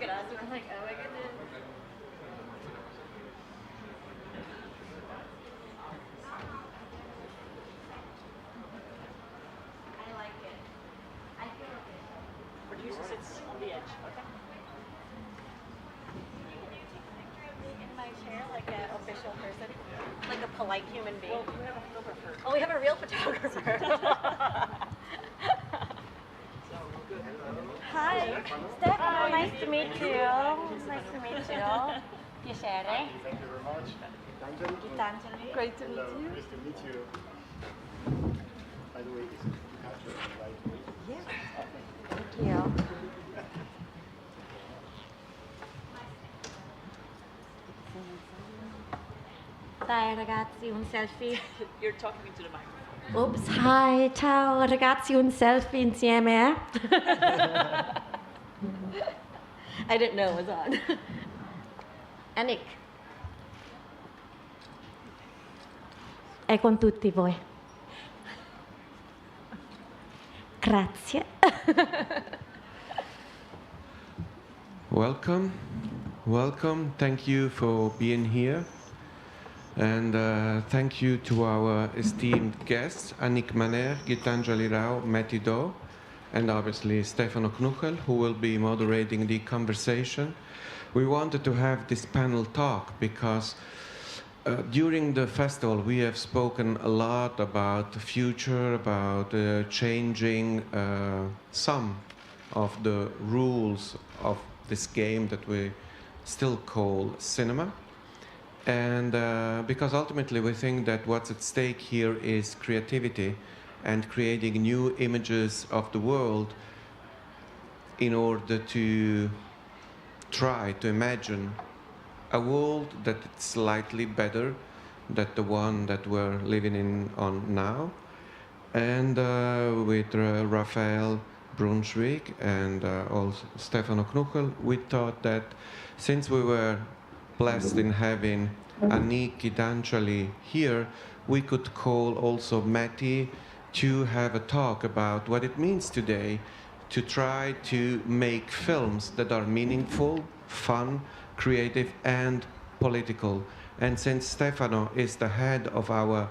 look at us and I'm like, oh my goodness. I like it. I feel okay. Producer sits on the edge. Okay. Can you take a picture of me in my chair like an official person? Like a polite human being? Well, we have a photographer. Oh, we have a real photographer. Hi, Stefano. Nice to meet you. Nice to meet you. Piacere. Thank you very much. Gitanjali. Great to meet you. Nice to meet you. By the way, is it captured in the right way? Yes. Thank you. Dai ragazzi, un selfie. You're talking into the microphone. Oops, hi, ciao ragazzi, un selfie insieme, eh? I didn't know it was on. Annick. È con tutti voi. Grazie. Welcome, welcome. Thank you for being here. And thank you to our esteemed guests, Annick Mahnert, Gitanjali, Mattie, and obviously Stefano Knuchel, who will be moderating the conversation. We wanted to have this panel talk because during the festival we have spoken a lot about the future, about changing some of the rules of this game that we still call cinema. And because ultimately we think that what's at stake here is creativity and creating new images of the world in order to try to imagine a world that is slightly better than the one that we're living in on now. And with Raphael Brunswick and also Stefano Knuchel, we thought that since we were blessed in having Annick Gitanjali here, we could call also Mattie to have a talk about what it means today to try to make films that are meaningful, fun, creative, and political. And since Stefano is the head of our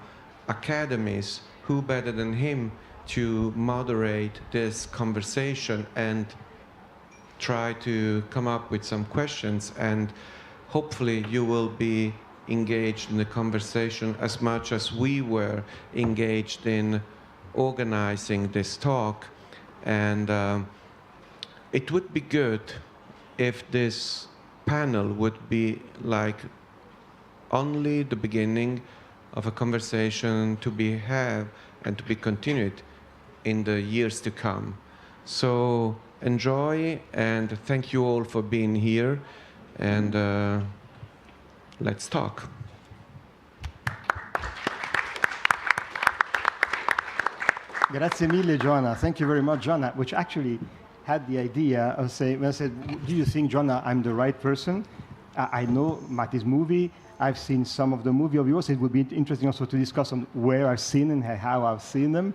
academies, who better than him to moderate this conversation and try to come up with some questions, and hopefully you will be engaged in the conversation as much as we were engaged in organizing this talk. And it would be good if this panel would be like only the beginning of a conversation to be had and to be continued in the years to come. So enjoy, and thank you all for being here. And let's talk. Grazie mille, Joanna. Thank you very much, Joanna, which actually had the idea of saying, when I said, do you think, Joanna, I'm the right person? I know Mattie's movie. I've seen some of the movie of yours. It would be interesting also to discuss on where I've seen and how I've seen them.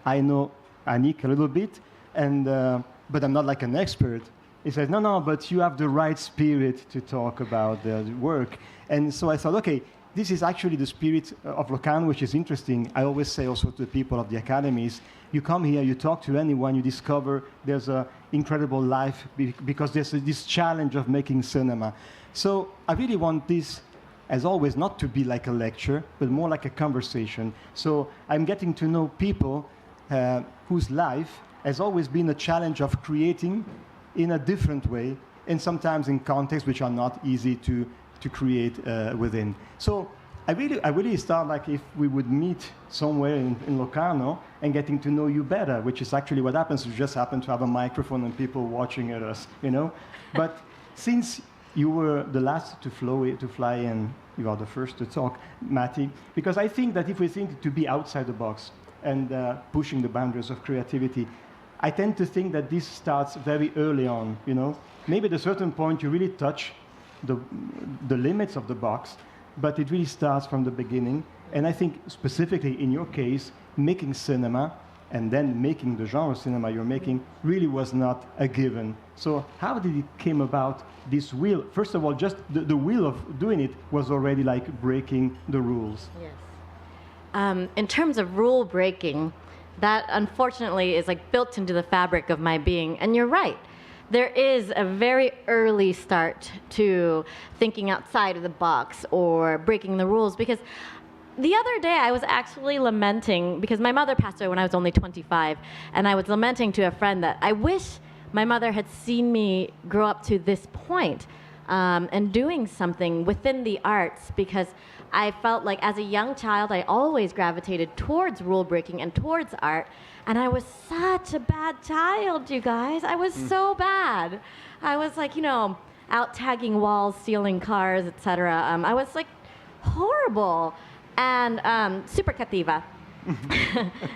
I know Annick a little bit, and but I'm not like an expert. He said, no, but you have the right spirit to talk about the work. And so I thought, okay, this is actually the spirit of Locarno, which is interesting. I always say also to the people of the academies, you come here, you talk to anyone, you discover there's an incredible life because there's this challenge of making cinema. So I really want this, as always, not to be like a lecture, but more like a conversation. So I'm getting to know people whose life has always been a challenge of creating in a different way, and sometimes in contexts which are not easy to create within. So I really start like if we would meet somewhere in Locarno and getting to know you better, which is actually what happens. You just happen to have a microphone and people watching at us, you know. But since you were the last to fly and you are the first to talk, Mattie, because I think that if we think to be outside the box and pushing the boundaries of creativity, I tend to think that this starts very early on, you know. Maybe at a certain point you really touch the limits of the box, but it really starts from the beginning. And I think specifically in your case, making cinema and then making the genre cinema you're making really was not a given. So how did it came about, this will? First of all, just the will of doing it was already like breaking the rules. Yes. In terms of rule breaking, that unfortunately is like built into the fabric of my being. And you're right. There is a very early start to thinking outside of the box or breaking the rules, because the other day I was actually lamenting, because my mother passed away when I was only 25, and I was lamenting to a friend that I wish my mother had seen me grow up to this point and doing something within the arts, because I felt like as a young child I always gravitated towards rule breaking and towards art, and I was such a bad child, you guys. I was so bad. I was like, out tagging walls, stealing cars, etc. I was like horrible. And super cativa.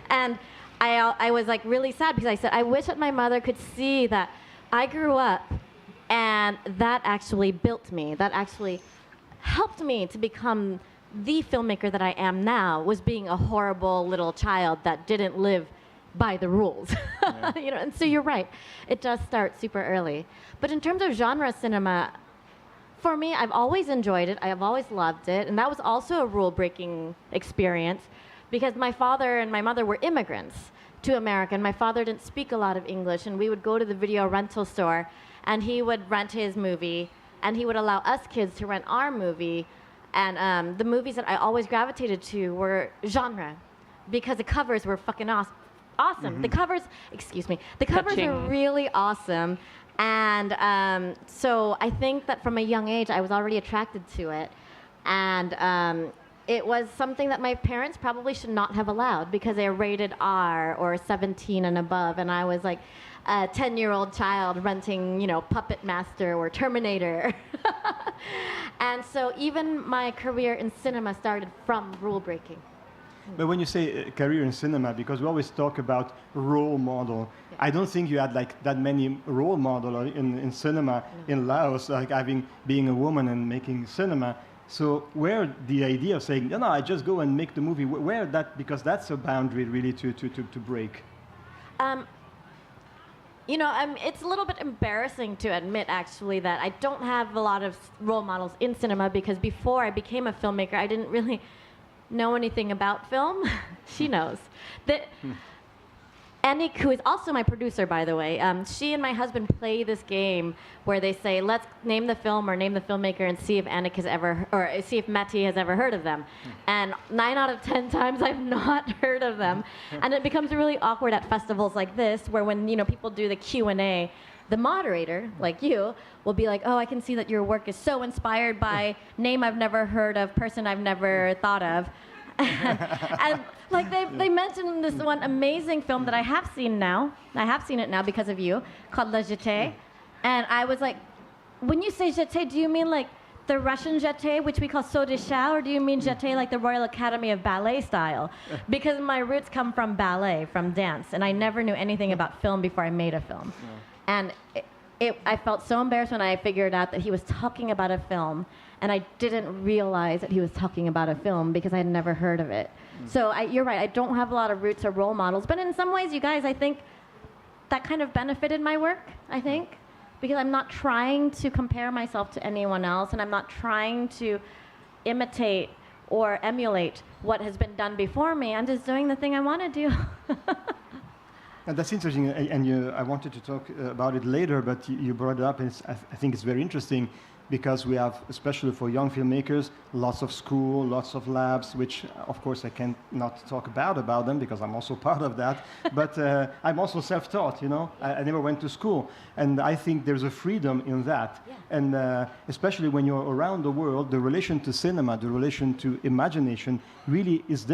And I was like really sad, because I said, I wish that my mother could see that I grew up and that actually built me, that actually helped me to become the filmmaker that I am now, was being a horrible little child that didn't live by the rules. Yeah. And so you're right, it does start super early. But in terms of genre cinema, for me, I've always enjoyed it. I have always loved it. And that was also a rule-breaking experience, because my father and my mother were immigrants to America, and my father didn't speak a lot of English, and we would go to the video rental store, and he would rent his movie, and he would allow us kids to rent our movie. And the movies that I always gravitated to were genre, because the covers were fucking awesome. Mm-hmm. The covers were really awesome. And so I think that from a young age, I was already attracted to it. And it was something that my parents probably should not have allowed, because they're rated R or 17 and above. And I was like a 10-year-old child renting, Puppet Master or Terminator. And so even my career in cinema started from rule breaking. But when you say career in cinema, because we always talk about role model, yeah. I don't think you had like that many role models in cinema in Laos, like being a woman and making cinema. So where the idea of saying, no, I just go and make the movie, where that, because that's a boundary really to break. It's a little bit embarrassing to admit, actually, that I don't have a lot of role models in cinema, because before I became a filmmaker, I didn't really know anything about film. She knows. Annick, who is also my producer, by the way, she and my husband play this game where they say, let's name the film or name the filmmaker and see if Annick has ever, or see if Mattie has ever heard of them. And 9 out of 10 times I've not heard of them. And it becomes really awkward at festivals like this, where when people do the Q&A, the moderator, like you, will be like, oh, I can see that your work is so inspired by name I've never heard of, person I've never thought of. And like they mentioned this one amazing film that I have seen now. I have seen it now because of you, called Le Jeté. And I was like, when you say jeté, do you mean like the Russian jeté, which we call saut de chat, or do you mean jeté like the Royal Academy of Ballet style? Because my roots come from ballet, from dance, and I never knew anything about film before I made a film. And I felt so embarrassed when I figured out that he was talking about a film, and I didn't realize that he was talking about a film because I had never heard of it. So you're right, I don't have a lot of roots or role models, but in some ways, you guys, I think that kind of benefited my work, I think, because I'm not trying to compare myself to anyone else, and I'm not trying to imitate or emulate what has been done before me. I'm just doing the thing I want to do. And that's interesting, and I wanted to talk about it later, but you brought it up, and I think it's very interesting, because we have, especially for young filmmakers, lots of school, lots of labs, which, of course, I can't not talk about them, because I'm also part of that. But I'm also self-taught, I never went to school. And I think there's a freedom in that. Yeah. And especially when you're around the world, the relation to cinema, the relation to imagination really is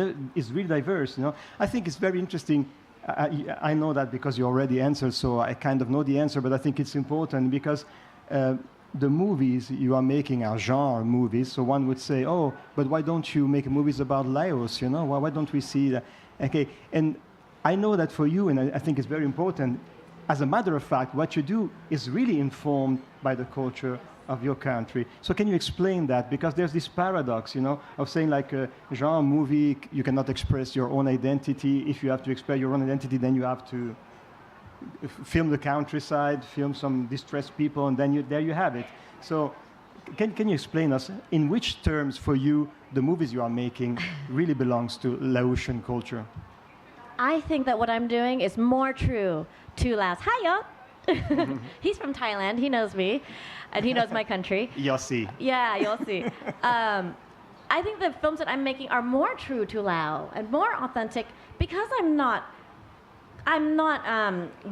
really diverse, I think it's very interesting. I know that because you already answered, so I kind of know the answer, but I think it's important because the movies you are making are genre movies, so one would say, oh, but why don't you make movies about Laos, Why don't we see that? Okay, and I know that for you, and I think it's very important, as a matter of fact, what you do is really informed by the culture of your country. So can you explain that? Because there's this paradox, of saying like a genre movie, you cannot express your own identity. If you have to express your own identity, then you have to film the countryside, film some distressed people, and then there you have it. So can you explain us in which terms for you the movies you are making really belongs to Laotian culture? I think that what I'm doing is more true to Laos. Hi, y'all. He's from Thailand. He knows me, and he knows my country. Yossi. Yeah, you'll see. I think the films that I'm making are more true to Lao and more authentic because I'm not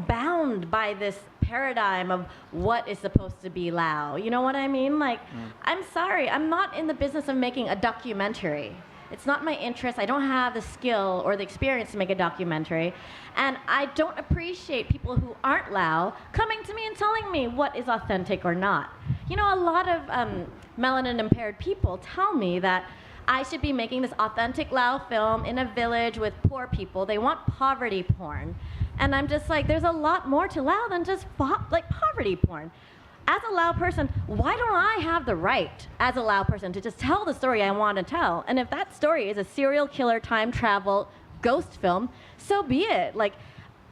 bound by this paradigm of what is supposed to be Lao. You know what I mean? Like, I'm sorry, I'm not in the business of making a documentary. It's not my interest. I don't have the skill or the experience to make a documentary. And I don't appreciate people who aren't Lao coming to me and telling me what is authentic or not. You know, a lot of melanin-impaired people tell me that I should be making this authentic Lao film in a village with poor people. They want poverty porn. And I'm just like, there's a lot more to Lao than just poverty porn. As a Lao person, why don't I have the right, as a Lao person, to just tell the story I want to tell? And if that story is a serial killer, time travel, ghost film, so be it. Like,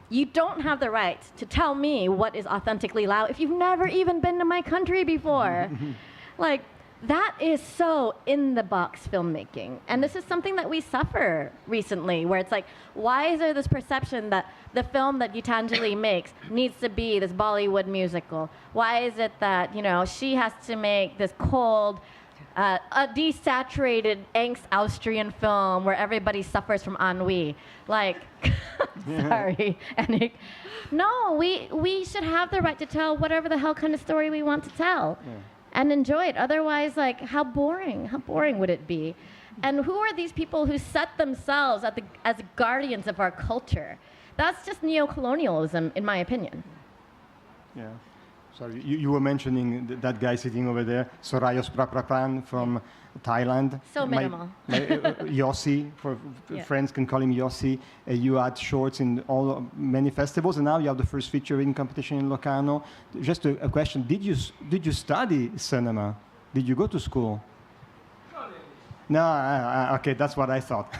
you don't have the right to tell me what is authentically Lao if you've never even been to my country before. Like, that is so in-the-box filmmaking. And this is something that we suffer recently, where it's like, why is there this perception that the film that Gitanjali makes needs to be this Bollywood musical? Why is it that, she has to make this cold, a desaturated, angst Austrian film where everybody suffers from ennui? Like, sorry, Annick. No, we should have the right to tell whatever the hell kind of story we want to tell. Yeah. And enjoy it. Otherwise, like, how boring would it be? And who are these people who set themselves as guardians of our culture? That's just neo-colonialism, in my opinion. Yeah. Sorry, you were mentioning that guy sitting over there, Sorayos Praprapan from Thailand. So minimal. Yossi, friends can call him Yossi. You had shorts in many festivals, and now you have the first featuring competition in Locarno. Just a question: Did you study cinema? Did you go to school? No, okay, that's what I thought.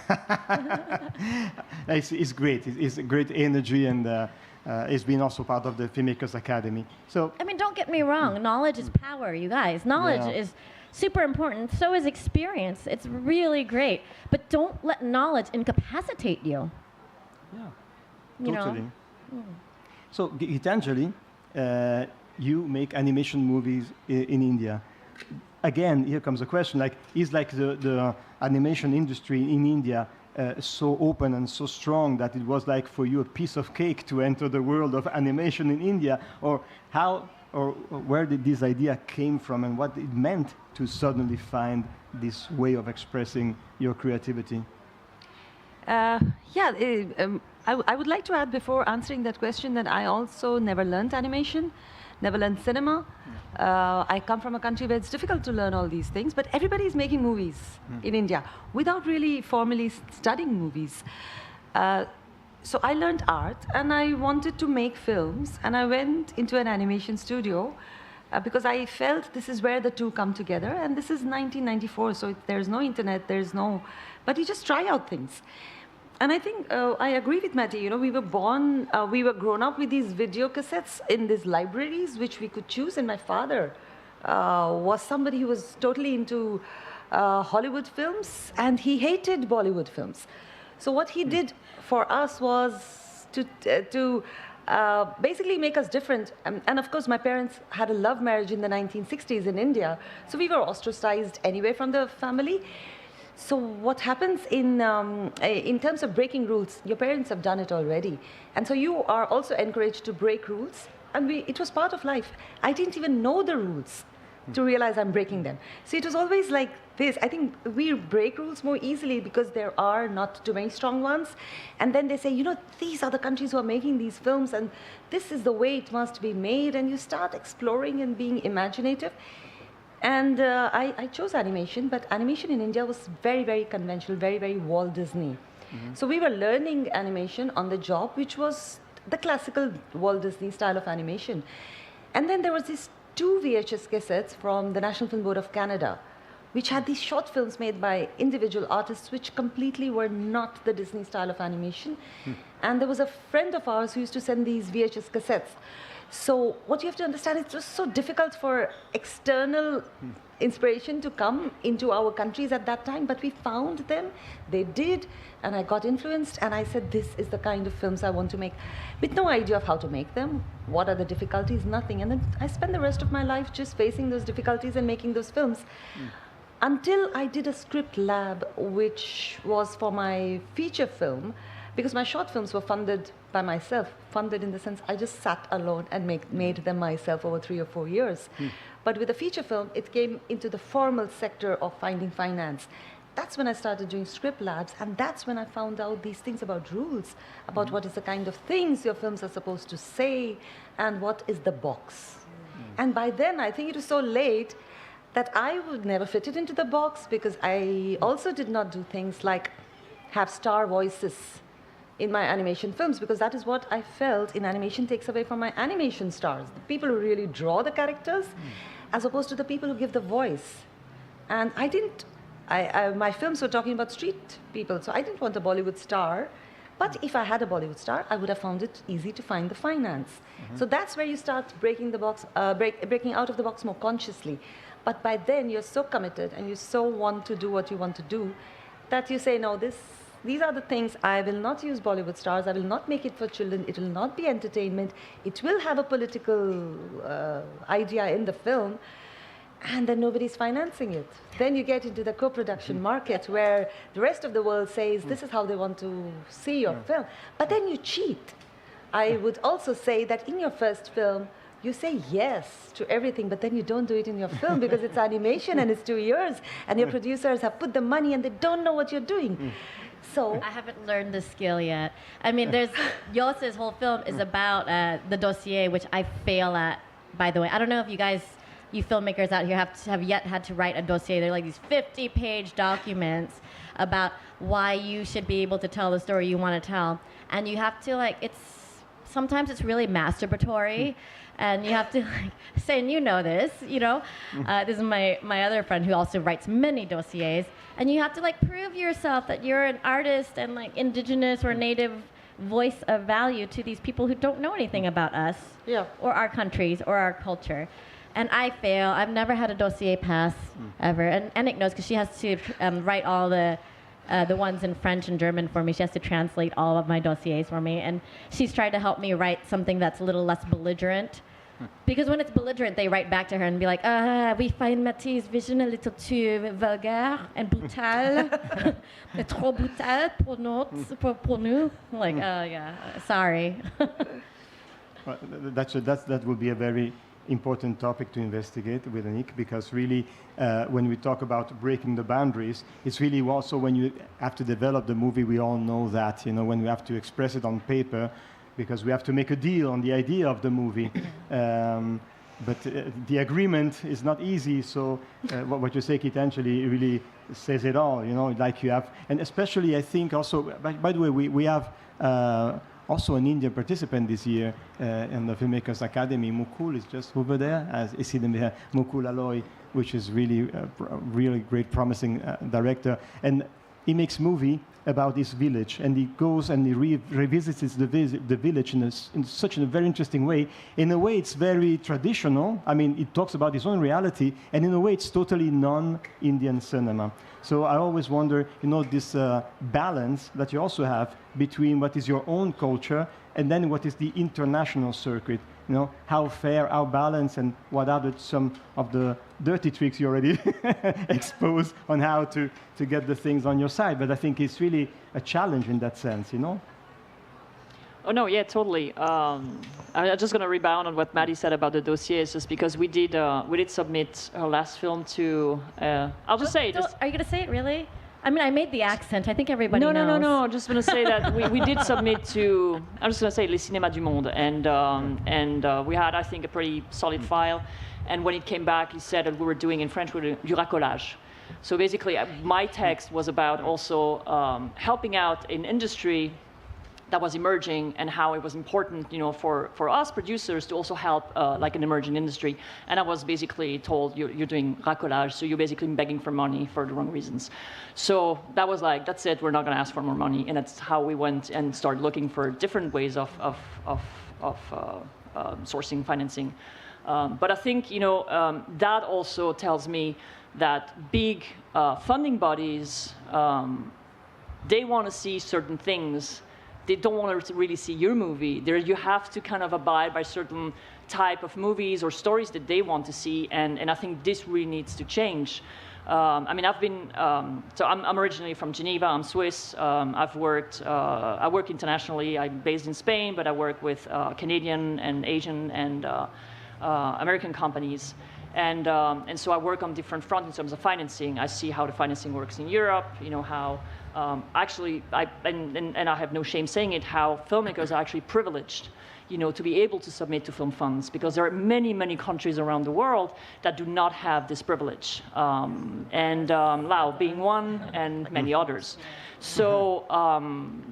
It's great. It's a great energy, and it's been also part of the Filmmakers Academy. So, I mean, don't get me wrong. Knowledge is power, you guys. Knowledge is super important. So is experience. It's really great. But don't let knowledge incapacitate you. Yeah, totally. So, Gitanjali, you make animation movies in India. Again, here comes a question, like, is like the animation industry in India so open and so strong that it was like for you a piece of cake to enter the world of animation in India? Or how, or where did this idea came from, and what it meant to suddenly find this way of expressing your creativity? I would like to add before answering that question that I also never learned animation, never learned cinema. I come from a country where it's difficult to learn all these things, but everybody is making movies in India without really formally studying movies. So I learned art, and I wanted to make films, and I went into an animation studio because I felt this is where the two come together, and this is 1994, so there's no internet, but you just try out things. And I think I agree with Mattie. We were grown up with these video cassettes in these libraries, which we could choose. And my father was somebody who was totally into Hollywood films, and he hated Bollywood films. So what he did for us was to basically make us different. And of course, my parents had a love marriage in the 1960s in India. So we were ostracized anyway from the family. So what happens in terms of breaking rules, your parents have done it already. And so you are also encouraged to break rules. And it was part of life. I didn't even know the rules to realize I'm breaking them. So it was always like this. I think we break rules more easily because there are not too many strong ones. And then they say, these are the countries who are making these films, and this is the way it must be made. And you start exploring and being imaginative. And I chose animation, but animation in India was very, very conventional, very, very Walt Disney. So we were learning animation on the job, which was the classical Walt Disney style of animation. And then there was this 2 VHS cassettes from the National Film Board of Canada, which had these short films made by individual artists, which completely were not the Disney style of animation. And there was a friend of ours who used to send these VHS cassettes. So what you have to understand, it's just so difficult for external inspiration to come into our countries at that time, but we found them, they did, and I got influenced, and I said, this is the kind of films I want to make, with no idea of how to make them, what are the difficulties, nothing. And then I spent the rest of my life just facing those difficulties and making those films. Until I did a script lab, which was for my feature film, because my short films were funded by myself, funded in the sense I just sat alone and made them myself over 3 or 4 years. But with a feature film, it came into the formal sector of finding finance. That's when I started doing script labs, and that's when I found out these things about rules, about what is the kind of things your films are supposed to say, and what is the box. And by then, I think it was so late that I would never fit it into the box, because I also did not do things like have star voices in my animation films, because that is what I felt in animation takes away from my animation stars, the people who really draw the characters, as opposed to the people who give the voice. And I didn't, my films were talking about street people, so I didn't want a Bollywood star. But if I had a Bollywood star, I would have found it easy to find the finance. So that's where you start breaking the box, breaking out of the box more consciously. But by then, you're so committed and you so want to do what you want to do that you say, no, these are the things. I will not use Bollywood stars. I will not make it for children. It will not be entertainment. It will have a political idea in the film. And then nobody's financing it. Then you get into the co-production market where the rest of the world says, this is how they want to see your film. But then you cheat. I would also say that in your first film, you say yes to everything, but then you don't do it in your film because it's animation and it's 2 years, and your producers have put the money and they don't know what you're doing. So I haven't learned the skill yet. I mean, Yos's whole film is about the dossier, which I fail at, by the way. I don't know if you filmmakers out here have yet had to write a dossier. They're like these 50-page documents about why you should be able to tell the story you want to tell. And you have to, sometimes it's really masturbatory. And you have to say, and you know this, this is my other friend who also writes many dossiers. And you have to prove yourself that you're an artist and indigenous or native voice of value to these people who don't know anything about us or our countries or our culture. And I fail. I've never had a dossier pass ever. And Annick knows because she has to write all the ones in French and German for me. She has to translate all of my dossiers for me. And she's tried to help me write something that's a little less belligerent. Because when it's belligerent, they write back to her and be like, we find Mattie's vision a little too vulgar and brutal. Trop brutal pour nous. I'm like, oh, yeah, sorry. Well, that would be a very important topic to investigate with Annick, because really when we talk about breaking the boundaries, it's really also when you have to develop the movie, we all know that, when we have to express it on paper, because we have to make a deal on the idea of the movie. But the agreement is not easy, so what you say, Gitanjali, really says it all, like you have. And especially, I think also, by the way, we have also an Indian participant this year in the Filmmakers Academy. Mukul is just over there, as Mukul Aloy, which is really a really great, promising director. And he makes movie about this village, and he goes and he revisits the village in such a very interesting way. In a way, it's very traditional. I mean, it talks about his own reality, and in a way, it's totally non-Indian cinema. So I always wonder, this balance that you also have between what is your own culture and then what is the international circuit. How fair, how balanced, and what are some of the dirty tricks you already exposed on how to get the things on your side. But I think it's really a challenge in that sense, Oh, no, yeah, totally. I'm just going to rebound on what Mattie said about the dossiers, just because we did submit her last film to, I'll just say it. Are you going to say it, really? I mean, I made the accent. I think everybody knows. No. I'm just going to say that we did submit to, I'm just going to say, Les Cinémas du Monde. And we had, I think, a pretty solid file. And when it came back, he said that we were doing, in French, we were doing du racolage. So basically, my text was about also helping out in industry that was emerging and how it was important, for us producers to also help like an emerging industry. And I was basically told, you're doing racolage, so you're basically begging for money for the wrong reasons. So that was like, that's it, we're not going to ask for more money. And that's how we went and started looking for different ways of sourcing financing. But I think, that also tells me that big funding bodies, they want to see certain things. They don't want to really see your movie. You have to kind of abide by certain type of movies or stories that they want to see, and I think this really needs to change. I've been, so I'm originally from Geneva, I'm Swiss. I work internationally. I'm based in Spain, but I work with Canadian and Asian and American companies. And so I work on different fronts in terms of financing. I see how the financing works in Europe, how actually, and I have no shame saying it, how filmmakers are actually privileged, to be able to submit to film funds, because there are many, many countries around the world that do not have this privilege, and Laos being one, and many others. So,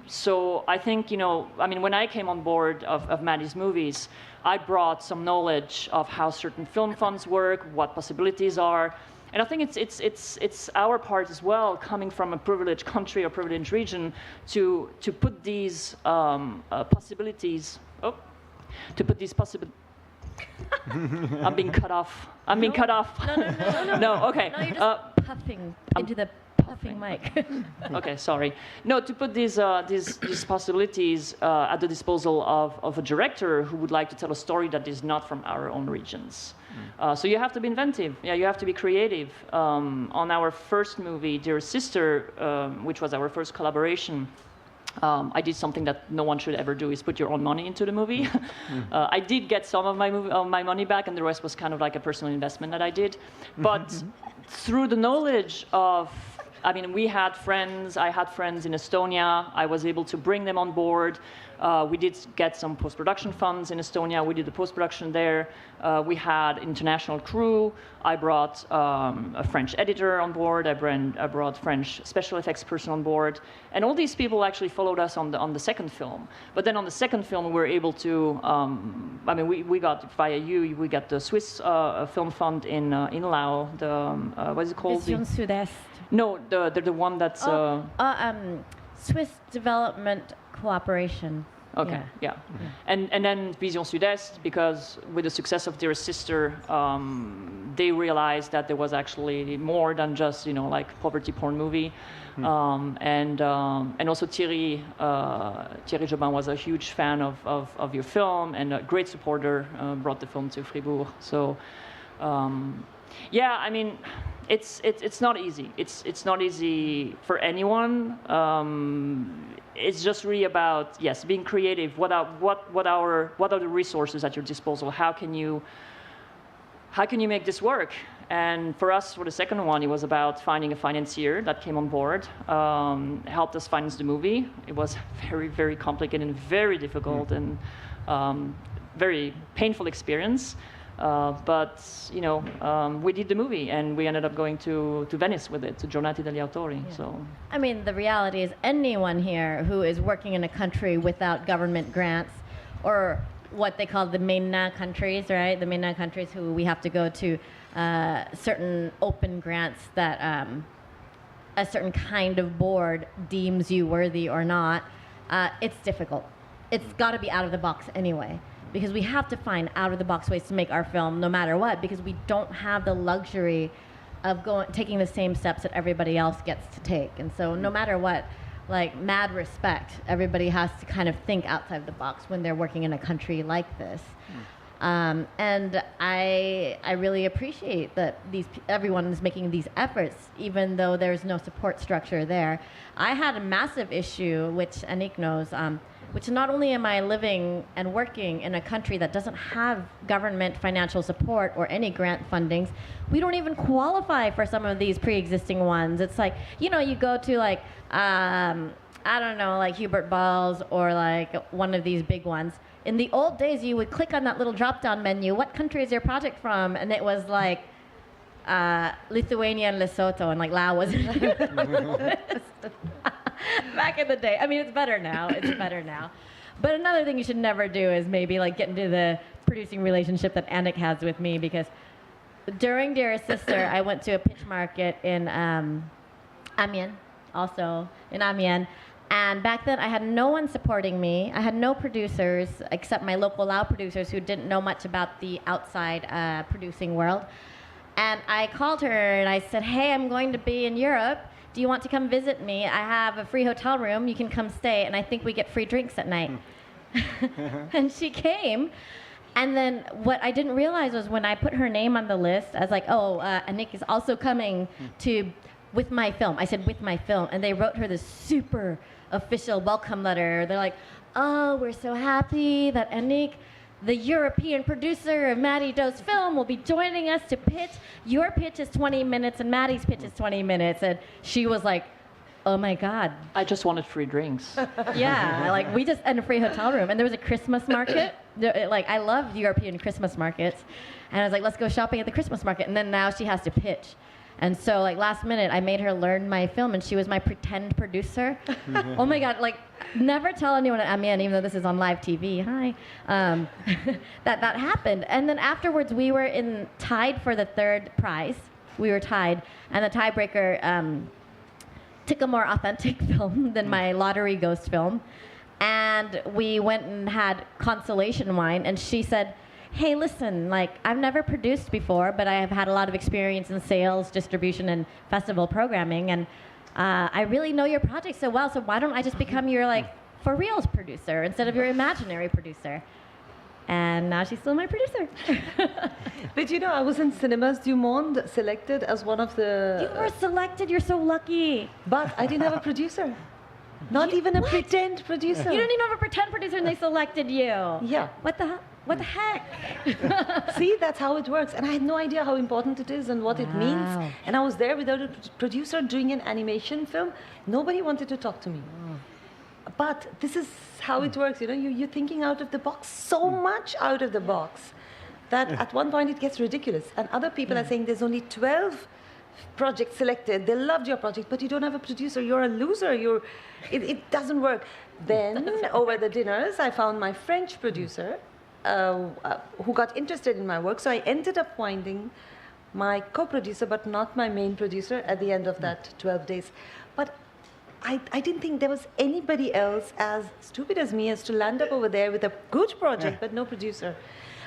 so I think, when I came on board of Mattie's movies, I brought some knowledge of how certain film funds work, what possibilities are. And I think it's our part as well, coming from a privileged country or privileged region, to put these possibilities. To put these possibilities. I'm being cut off. I'm being cut off. No. No. Okay. No, you're just puffing into the puffing mic. Okay, sorry. No, to put these possibilities at the disposal of a director who would like to tell a story that is not from our own regions. So you have to be inventive. Yeah, you have to be creative. On our first movie, Dear Sister, which was our first collaboration, I did something that no one should ever do, is put your own money into the movie. I did get some of my money back, and the rest was kind of like a personal investment that I did. But through the knowledge of, I had friends in Estonia. I was able to bring them on board. We did get some post-production funds in Estonia. We did the post-production there. We had international crew. I brought a French editor on board. I brought French special effects person on board. And all these people actually followed us on the second film. But then on the second film, we were able to, we got, via you, we got the Swiss film fund in Laos, what is it called? Vision Sud-Est. No, the one that's... Swiss Development Cooperation. Okay, yeah. And then Vision Sud-Est, because with the success of Dear Sister, they realized that there was actually more than just, like poverty porn movie. And also Thierry Jobin was a huge fan of your film and a great supporter, brought the film to Fribourg. So, it's not easy. It's not easy for anyone. It's just really about, yes, being creative. What are the resources at your disposal? How can you make this work? And for us, for the second one, it was about finding a financier that came on board, helped us finance the movie. It was very, very complicated and very difficult and very painful experience. But we did the movie, and we ended up going to Venice with it, to Giornate degli Autori. Yeah. So, the reality is, anyone here who is working in a country without government grants, or what they call the MENA countries, right? The MENA countries who we have to go to certain open grants that a certain kind of board deems you worthy or not. It's difficult. It's got to be out of the box anyway. Because we have to find out-of-the-box ways to make our film no matter what, because we don't have the luxury of taking the same steps that everybody else gets to take. And so no matter what, like, mad respect, everybody has to kind of think outside the box when they're working in a country like this. And I really appreciate that everyone is making these efforts, even though there's no support structure there. I had a massive issue, which Annick knows, which not only am I living and working in a country that doesn't have government financial support or any grant fundings, we don't even qualify for some of these pre-existing ones. It's like, you go to like, I don't know, like Hubert Ball's or like one of these big ones. In the old days, you would click on that little drop-down menu, what country is your project from? And it was like Lithuania and Lesotho, and like Laos wasn't Back in the day. I mean, it's better now. It's better now. But another thing you should never do is maybe like get into the producing relationship that Annick has with me, because during Dearest Sister, I went to a pitch market in Amiens, also in Amiens. And back then, I had no one supporting me. I had no producers except my local Lao producers who didn't know much about the outside producing world. And I called her and I said, hey, I'm going to be in Europe. Do you want to come visit me? I have a free hotel room. You can come stay, and I think we get free drinks at night. And she came. And then what I didn't realize was when I put her name on the list, I was like, oh, Annick is also coming with my film. I said, with my film. And they wrote her this super official welcome letter. They're like, oh, we're so happy that Annick, the European producer of Mattie Do's film, will be joining us to pitch. Your pitch is 20 minutes and Mattie's pitch is 20 minutes. And she was like, oh my God. I just wanted free drinks. Yeah, like we just and a free hotel room. And there was a Christmas market. Like I love European Christmas markets. And I was like, let's go shopping at the Christmas market. And then now she has to pitch. And so like last minute, I made her learn my film and she was my pretend producer. Oh my God, like never tell anyone at Amiens, even though this is on live TV, hi, that happened. And then afterwards, we were tied for the third prize. We were tied. And the tiebreaker took a more authentic film than my Lottery Ghost film. And we went and had consolation wine. And she said, hey, listen, like I've never produced before, but I have had a lot of experience in sales, distribution, and festival programming. And I really know your project so well, so why don't I just become your like for reals producer instead of your imaginary producer? And now she's still my producer. But you know, I was in Cinémas du Monde, selected as one of the... You were selected, you're so lucky. But I didn't have a producer. Not even a pretend producer. You didn't even have a pretend producer and they selected you. Yeah. What the heck? See, that's how it works. And I had no idea how important it is and what it means. And I was there without a producer doing an animation film. Nobody wanted to talk to me. But this is how it works, you know, you're thinking out of the box, so much out of the box, that at one point it gets ridiculous. And other people are saying there's only 12 projects selected, they loved your project, but you don't have a producer, you're a loser, it doesn't work. Then, over the dinners, I found my French producer, who got interested in my work, so I ended up finding my co-producer, but not my main producer at the end of that 12 days. But I didn't think there was anybody else as stupid as me as to land up over there with a good project, but no producer.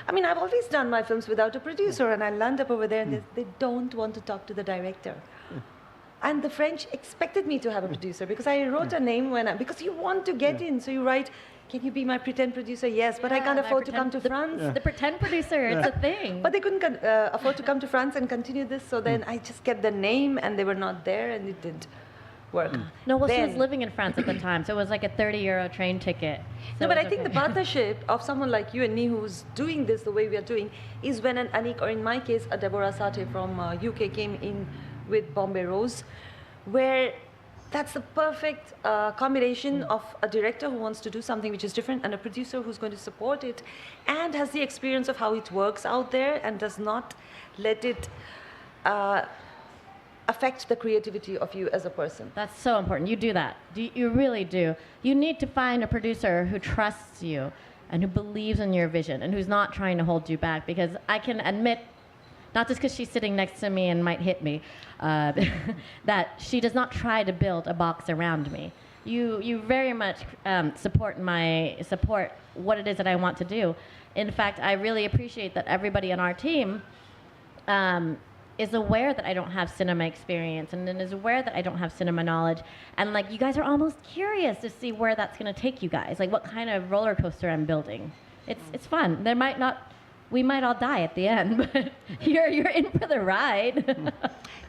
I mean, I've always done my films without a producer, and I land up over there, and they don't want to talk to the director. And the French expected me to have a producer, because I wrote a name because you want to get in, so you write, can you be my pretend producer? Yes, but I can't afford to come to France. The pretend producer, it's a thing. But they couldn't afford to come to France and continue this, so then I just kept the name, and they were not there, and it didn't work. No, well, she was living in France at the time, so it was like a 30-euro train ticket. So no, but I think the partnership of someone like you and me who's doing this the way we are doing is when an Annick, or in my case, a Deborah Sate from UK came in with Bombay Rose, where that's the perfect combination of a director who wants to do something which is different and a producer who's going to support it and has the experience of how it works out there and does not let it affect the creativity of you as a person. That's so important. You do that. You really do. You need to find a producer who trusts you and who believes in your vision and who's not trying to hold you back, because I can admit, not just because she's sitting next to me and might hit me, that she does not try to build a box around me. You very much support what it is that I want to do. In fact, I really appreciate that everybody on our team is aware that I don't have cinema experience and is aware that I don't have cinema knowledge. And like, you guys are almost curious to see where that's going to take you guys, like what kind of roller coaster I'm building. It's fun. We might all die at the end, but you're in for the ride.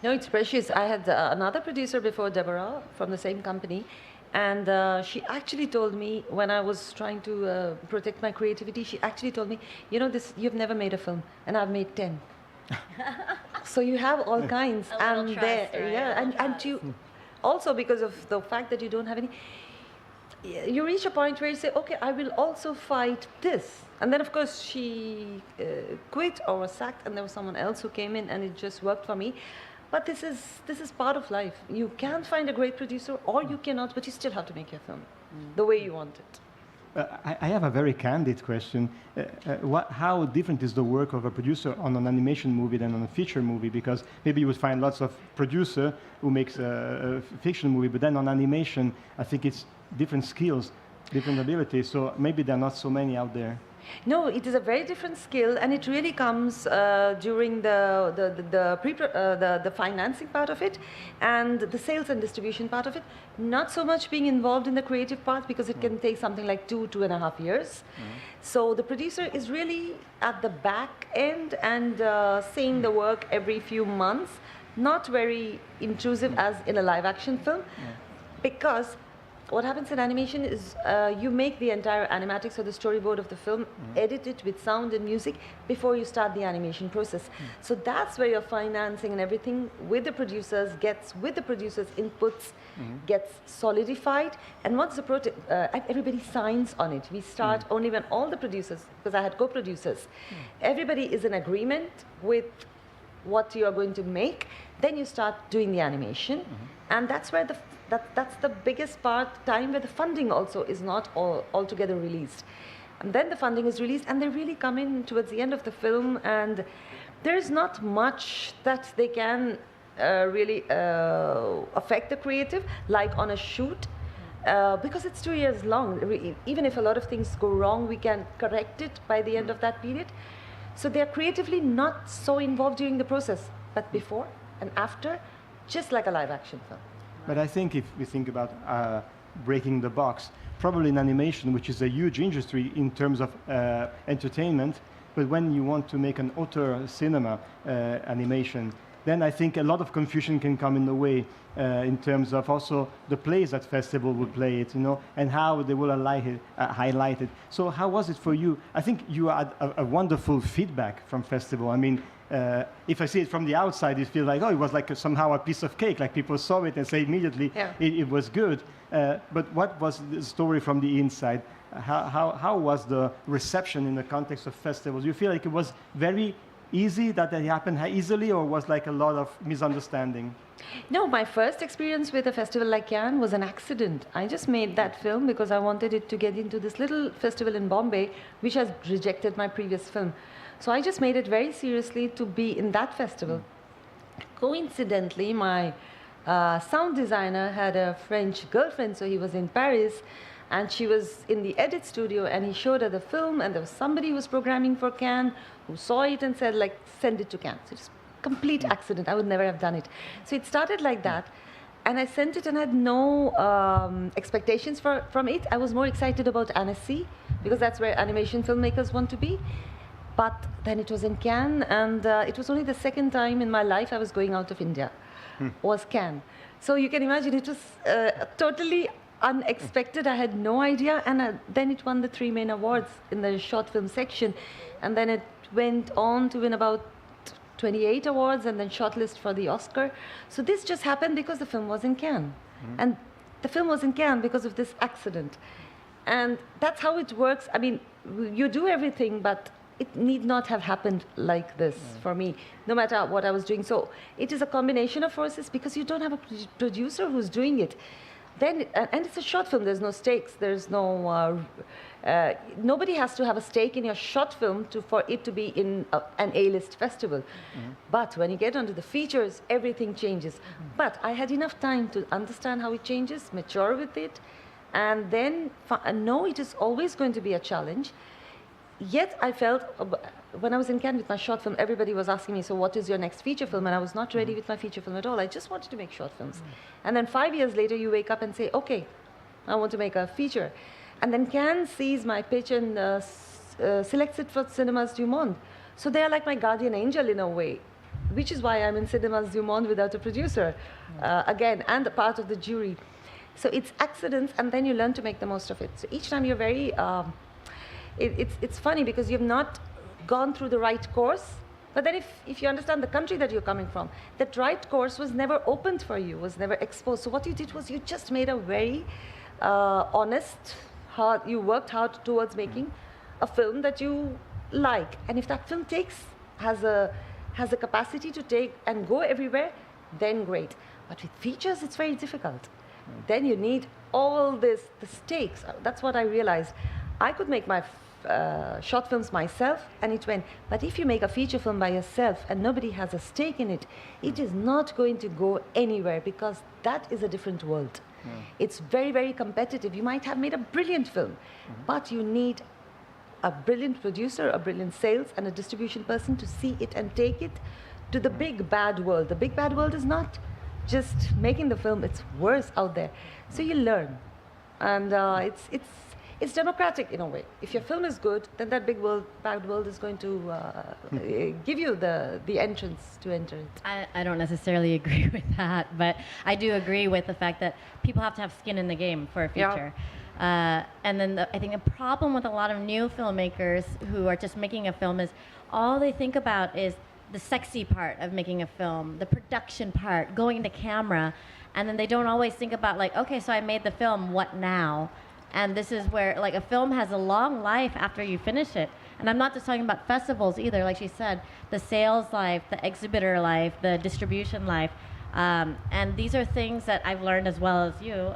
No, it's precious. I had another producer before Deborah from the same company, and she actually told me, when I was trying to protect my creativity, she actually told me, you know, you've never made a film, and I've made 10. So you have all kinds, and trust, right? and you also, because of the fact that you don't have any, you reach a point where you say, okay, I will also fight this. And then, of course, she quit or was sacked, and there was someone else who came in, and it just worked for me. But this is part of life. You can find a great producer, or you cannot, but you still have to make your film the way you want it. I have a very candid question. How different is the work of a producer on an animation movie than on a feature movie? Because maybe you would find lots of producer who makes a fiction movie, but then on animation, I think it's different skills, different abilities. So maybe there are not so many out there. No, it is a very different skill, and it really comes during the financing part of it, and the sales and distribution part of it. Not so much being involved in the creative part, because it can take something like 2.5 years. So the producer is really at the back end and seeing the work every few months. Not very intrusive as in a live action film, because what happens in animation is you make the entire animatics or the storyboard of the film, edit it with sound and music before you start the animation process. So that's where your financing and everything with the producers inputs gets solidified. And once the everybody signs on it. We start only when all the producers, because I had co-producers, everybody is in agreement with what you are going to make, then you start doing the animation. And that's where that's the biggest time where the funding also is not altogether released. And then the funding is released, and they really come in towards the end of the film, and there's not much that they can really affect the creative, like on a shoot, because it's 2 years long. Even if a lot of things go wrong, we can correct it by the end of that period. So they're creatively not so involved during the process, but before and after, just like a live action film. But I think if we think about breaking the box, probably in animation, which is a huge industry in terms of entertainment, but when you want to make an auteur cinema animation, then I think a lot of confusion can come in the way in terms of also the plays that festival will play it, and how they will highlight it. So how was it for you? I think you had a wonderful feedback from festival. I mean, if I see it from the outside, it feels like, it was like somehow a piece of cake, like people saw it and say immediately it was good. But what was the story from the inside? How was the reception in the context of festivals? Do you feel like it was very easy, that it happened easily, or was like a lot of misunderstanding? No, my first experience with a festival like Cannes was an accident. I just made that film because I wanted it to get into this little festival in Bombay, which has rejected my previous film. So I just made it very seriously to be in that festival. Coincidentally, my sound designer had a French girlfriend, so he was in Paris, and she was in the edit studio, and he showed her the film, and there was somebody who was programming for Cannes who saw it and said, like, send it to Cannes. So it's complete accident. I would never have done it. So it started like that, and I sent it and had no expectations from it. I was more excited about Annecy, because that's where animation filmmakers want to be. But then it was in Cannes, and it was only the second time in my life I was going out of India, was Cannes. So you can imagine it was totally unexpected. I had no idea, and then it won the 3 main awards in the short film section, and then it went on to win about 28 awards and then shortlist for the Oscar. So this just happened because the film was in Cannes, and the film was in Cannes because of this accident. And that's how it works. I mean, you do everything, but it need not have happened like this for me, no matter what I was doing. So it is a combination of forces, because you don't have a producer who's doing it. Then, and it's a short film, there's no stakes, there's no, nobody has to have a stake in your short film for it to be in an A-list festival. But when you get onto the features, everything changes. But I had enough time to understand how it changes, mature with it, and then know it is always going to be a challenge. Yet I felt, when I was in Cannes with my short film, everybody was asking me, so what is your next feature film? And I was not ready with my feature film at all. I just wanted to make short films. And then 5 years later, you wake up and say, okay, I want to make a feature. And then Cannes sees my pitch and selects it for Cinémas du Monde. So they are like my guardian angel in a way, which is why I'm in Cinémas du Monde without a producer, again, and a part of the jury. So it's accidents, and then you learn to make the most of it. So each time you're very... It's funny, because you've not gone through the right course, but then if you understand the country that you're coming from, that right course was never opened for you, was never exposed. So what you did was you just made a very honest, you worked hard towards making a film that you like. And if that film has a capacity to take and go everywhere, then great. But with features, it's very difficult. Then you need all this, the stakes. That's what I realized. I could make my short films myself, and it went. But if you make a feature film by yourself and nobody has a stake in it, it is not going to go anywhere, because that is a different world. It's very, very competitive. You might have made a brilliant film, but you need a brilliant producer, a brilliant sales, and a distribution person to see it and take it to the big bad world. The big bad world is not just making the film, it's worse out there. So you learn. And it's democratic in a way. If your film is good, then that big world, bad world is going to give you the entrance to enter it. I don't necessarily agree with that, but I do agree with the fact that people have to have skin in the game for a feature. And then I think the problem with a lot of new filmmakers who are just making a film is all they think about is the sexy part of making a film, the production part, going to camera, and then they don't always think about like, okay, so I made the film, what now? And this is where like a film has a long life after you finish it. And I'm not just talking about festivals either, like she said, the sales life, the exhibitor life, the distribution life. And these are things that I've learned as well as you.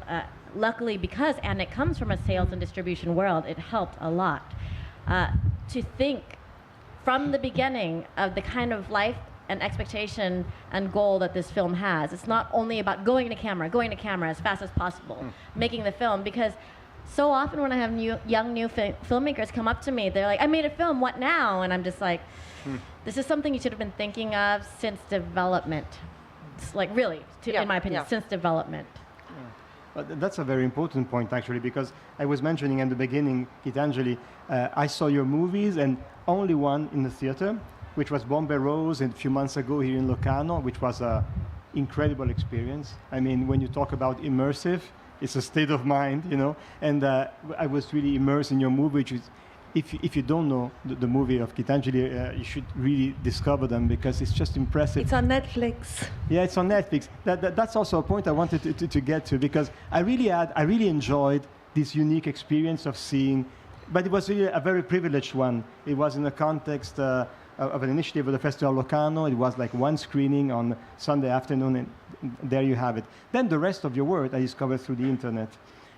Luckily, because Annick comes from a sales and distribution world, it helped a lot. To think from the beginning of the kind of life and expectation and goal that this film has. It's not only about going to camera as fast as possible, making the film, because so often when I have young new filmmakers come up to me, they're like, I made a film, what now? And I'm just like, this is something you should have been thinking of since development. It's like really, in my opinion, since development. That's a very important point, actually, because I was mentioning in the beginning, Gitanjali, I saw your movies, and only one in the theater, which was Bombay Rose a few months ago here in Locarno, which was an incredible experience. I mean, when you talk about immersive, it's a state of mind, you know, and I was really immersed in your movie, which is, if you don't know the movie of Gitanjali, you should really discover them, because it's just impressive. It's on Netflix. Yeah, it's on Netflix. That's also a point I wanted to get to, because I really enjoyed this unique experience of seeing, but it was really a very privileged one. It was in the context of an initiative of the Festival Locarno. It was like one screening on Sunday afternoon, and there you have it. Then the rest of your work I discovered through the internet.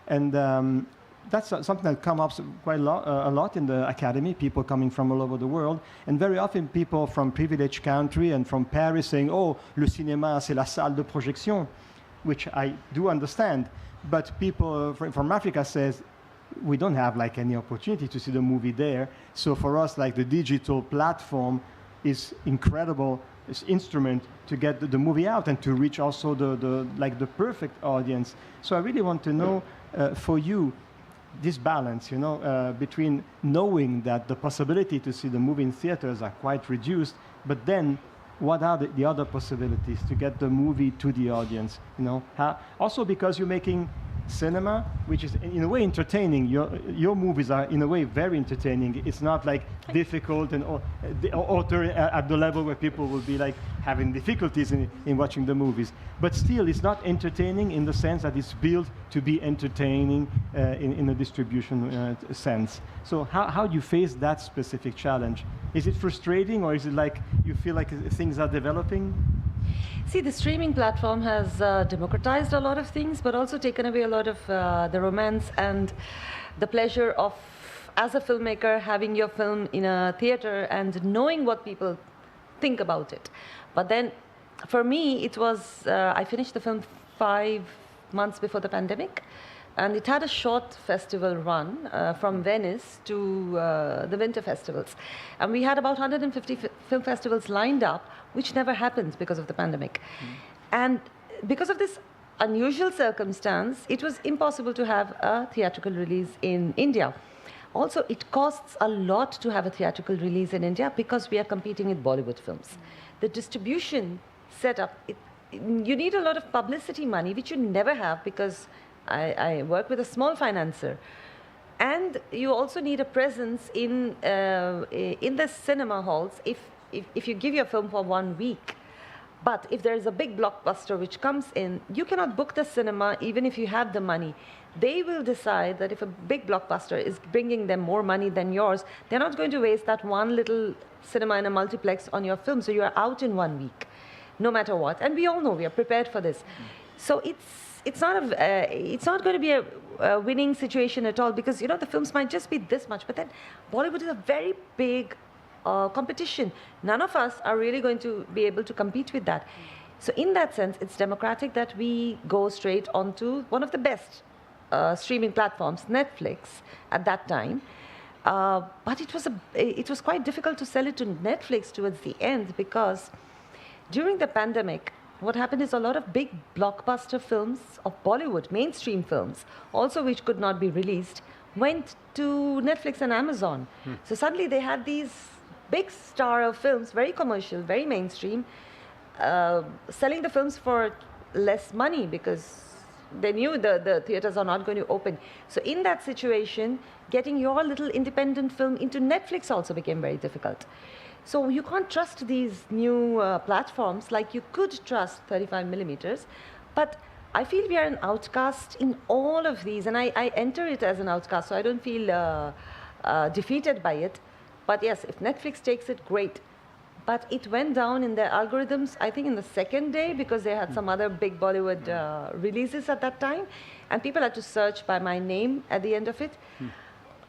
And that's something that comes up quite a lot in the academy, people coming from all over the world, and very often people from privileged country and from Paris saying, oh, le cinéma, c'est la salle de projection, which I do understand, but people from Africa says, we don't have like any opportunity to see the movie there, so for us, like the digital platform is incredible instrument to get the movie out and to reach also the perfect audience. So I really want to know, for you, this balance, you know, between knowing that the possibility to see the movie in theaters are quite reduced, but then what are the other possibilities to get the movie to the audience, you know? Also because you're making cinema, which is in a way entertaining. Your movies are in a way very entertaining. It's not like difficult and author at the level where people will be like having difficulties in watching the movies. But still, it's not entertaining in the sense that it's built to be entertaining in a distribution sense. So how do you face that specific challenge? Is it frustrating, or is it like you feel like things are developing? See, the streaming platform has democratized a lot of things, but also taken away a lot of the romance and the pleasure of, as a filmmaker, having your film in a theater and knowing what people think about it. But then, for me, it was, I finished the film 5 months before the pandemic, and it had a short festival run from Venice to the winter festivals. And we had about 150 film festivals lined up, which never happened because of the pandemic. And because of this unusual circumstance, it was impossible to have a theatrical release in India. Also, it costs a lot to have a theatrical release in India because we are competing with Bollywood films. The distribution setup, you need a lot of publicity money, which you never have because I work with a small financer. And you also need a presence in the cinema halls if you give your film for 1 week. But if there is a big blockbuster which comes in, you cannot book the cinema even if you have the money. They will decide that if a big blockbuster is bringing them more money than yours, they're not going to waste that one little cinema in a multiplex on your film, so you are out in 1 week. no matter what. And we all know we are prepared for this. So it's not going to be a winning situation at all, because the films might just be this much, but then Bollywood is a very big competition. None of us are really going to be able to compete with that. So in that sense, it's democratic that we go straight onto one of the best streaming platforms, Netflix, at that time. But it was quite difficult to sell it to Netflix towards the end, because during the pandemic, what happened is a lot of big blockbuster films of Bollywood, mainstream films, also which could not be released, went to Netflix and Amazon. So suddenly they had these big star of films, very commercial, very mainstream, selling the films for less money because they knew the theaters are not going to open. So in that situation, getting your little independent film into Netflix also became very difficult. So you can't trust these new platforms like you could trust 35 millimeters. But I feel we are an outcast in all of these, and I enter it as an outcast, so I don't feel defeated by it. But yes, if Netflix takes it, great. But it went down in their algorithms, I think, in the second day, because they had some other big Bollywood releases at that time, and people had to search by my name at the end of it.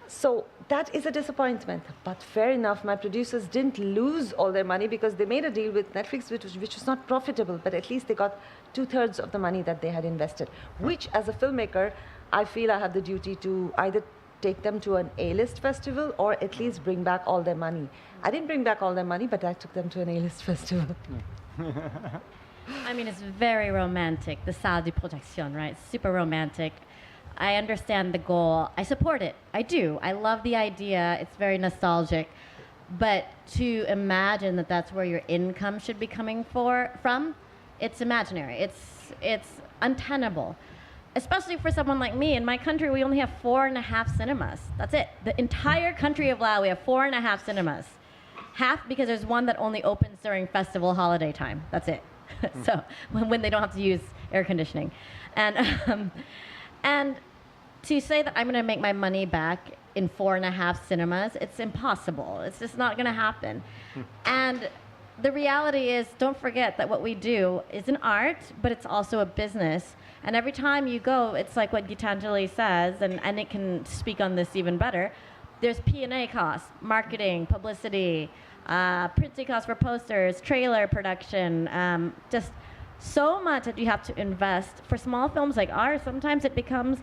So that is a disappointment. But fair enough, my producers didn't lose all their money, because they made a deal with Netflix which was not profitable, but at least they got 2/3 of the money that they had invested, which as a filmmaker, I feel I have the duty to either take them to an A-list festival or at least bring back all their money. I didn't bring back all their money, but I took them to an A-list festival. I mean, it's very romantic, the salle de projection, right? Super romantic. I understand the goal. I support it. I do. I love the idea. It's very nostalgic. But to imagine that that's where your income should be coming from, it's imaginary. It's untenable. Especially for someone like me. In my country, we only have 4.5 cinemas. That's it. The entire country of Laos, we have 4.5 cinemas. Half because there's one that only opens during festival holiday time. That's it. So when they don't have to use air conditioning. And to say that I'm going to make my money back in 4.5 cinemas, it's impossible. It's just not going to happen. And the reality is, don't forget that what we do is an art, but it's also a business. And every time you go, it's like what Gitanjali says, and Annick can speak on this even better. There's P&A costs, marketing, publicity, printing costs for posters, trailer production, just so much that you have to invest. For small films like ours, sometimes it becomes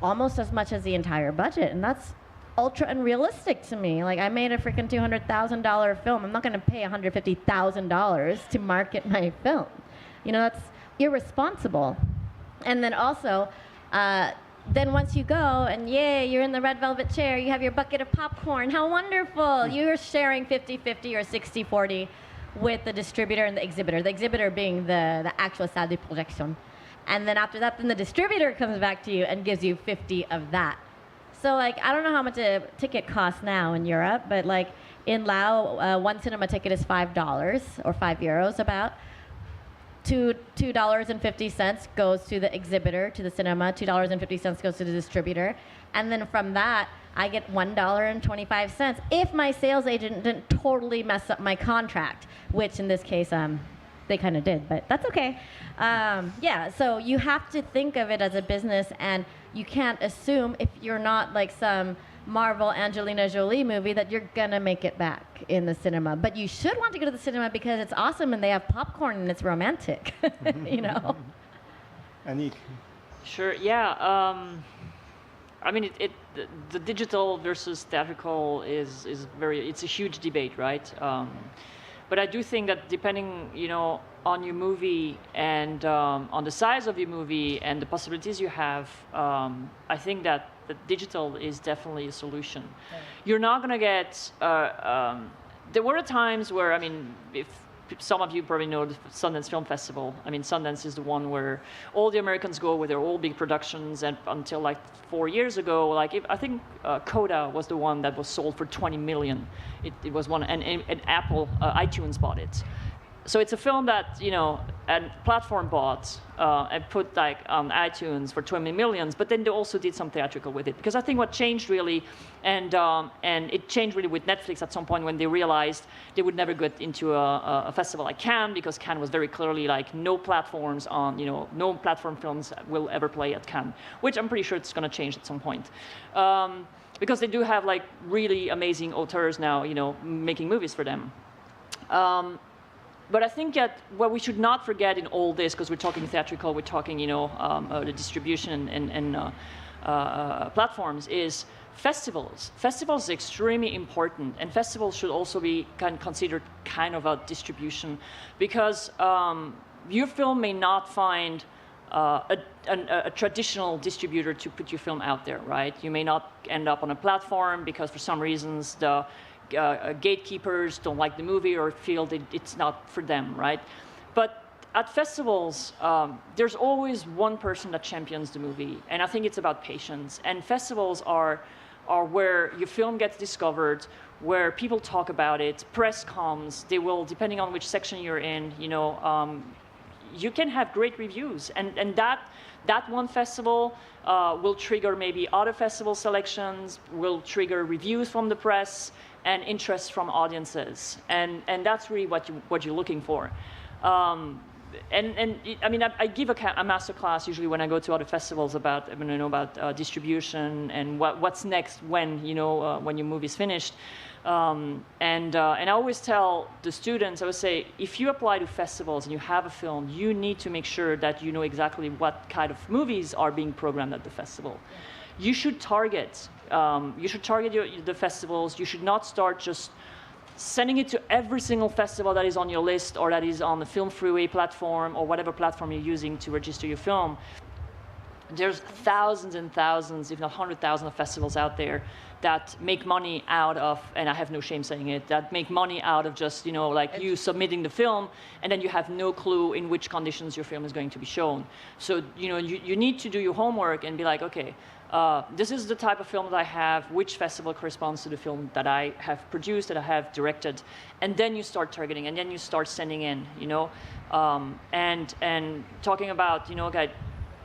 almost as much as the entire budget, and that's ultra unrealistic to me. Like, I made a freaking $200,000 film. I'm not going to pay $150,000 to market my film. That's irresponsible. And then also, then once you go and yay, you're in the red velvet chair, you have your bucket of popcorn, how wonderful. You're sharing 50-50 or 60-40 with the distributor and the exhibitor being the actual salle de projection. And then after that, then the distributor comes back to you and gives you 50 of that. So like, I don't know how much a ticket costs now in Europe, but like in Laos, one cinema ticket is $5 or €5 about. $2.50 goes to the exhibitor, to the cinema. $2.50 goes to the distributor. And then from that, I get $1.25 if my sales agent didn't totally mess up my contract, which in this case, they kind of did, but that's okay. Yeah, so you have to think of it as a business, and you can't assume if you're not like some Marvel Angelina Jolie movie that you're gonna make it back in the cinema. But you should want to go to the cinema because it's awesome and they have popcorn and it's romantic, Annick. Sure, yeah. I mean, the digital versus theatrical is it's a huge debate, right? But I do think that depending, on your movie and on the size of your movie and the possibilities you have, I think that the digital is definitely a solution. Yeah. You're not going to get... there were times where, if some of you probably know the Sundance Film Festival. Sundance is the one where all the Americans go with their all big productions, and until like 4 years ago, I think Coda was the one that was sold for 20 million. It was one, and Apple, iTunes bought it. So it's a film that, and platform bought and put like on iTunes for 20 millions, but then they also did some theatrical with it. Because I think what changed really, and it changed really with Netflix at some point when they realized they would never get into a festival like Cannes, because Cannes was very clearly like no platforms on, no platform films will ever play at Cannes, which I'm pretty sure it's going to change at some point. Because they do have like really amazing auteurs now, making movies for them. But I think that what we should not forget in all this, because we're talking theatrical, we're talking, the distribution and platforms, is festivals. Festivals are extremely important, and festivals should also be considered kind of a distribution, because your film may not find a traditional distributor to put your film out there, right? You may not end up on a platform because for some reasons the gatekeepers don't like the movie or feel that it's not for them, right? But at festivals, there's always one person that champions the movie, and I think it's about patience. And festivals are where your film gets discovered, where people talk about it, press comes, they will, depending on which section you're in, you can have great reviews, and that one festival will trigger maybe other festival selections, will trigger reviews from the press and interest from audiences, and that's really what you're looking for. I give a master class usually when I go to other festivals about distribution and what's next when your movie's finished. And I always tell the students, I would say, if you apply to festivals and you have a film, you need to make sure that you know exactly what kind of movies are being programmed at the festival. You should target the festivals. You should not start just sending it to every single festival that is on your list or that is on the Film Freeway platform or whatever platform you're using to register your film. There's thousands and thousands, if not 100,000 of festivals out there that make money out of, and I have no shame saying it, that make money out of just, you submitting the film, and then you have no clue in which conditions your film is going to be shown. So, you need to do your homework and be like, okay, this is the type of film that I have, which festival corresponds to the film that I have produced, that I have directed, and then you start targeting, and then you start sending in, and talking about,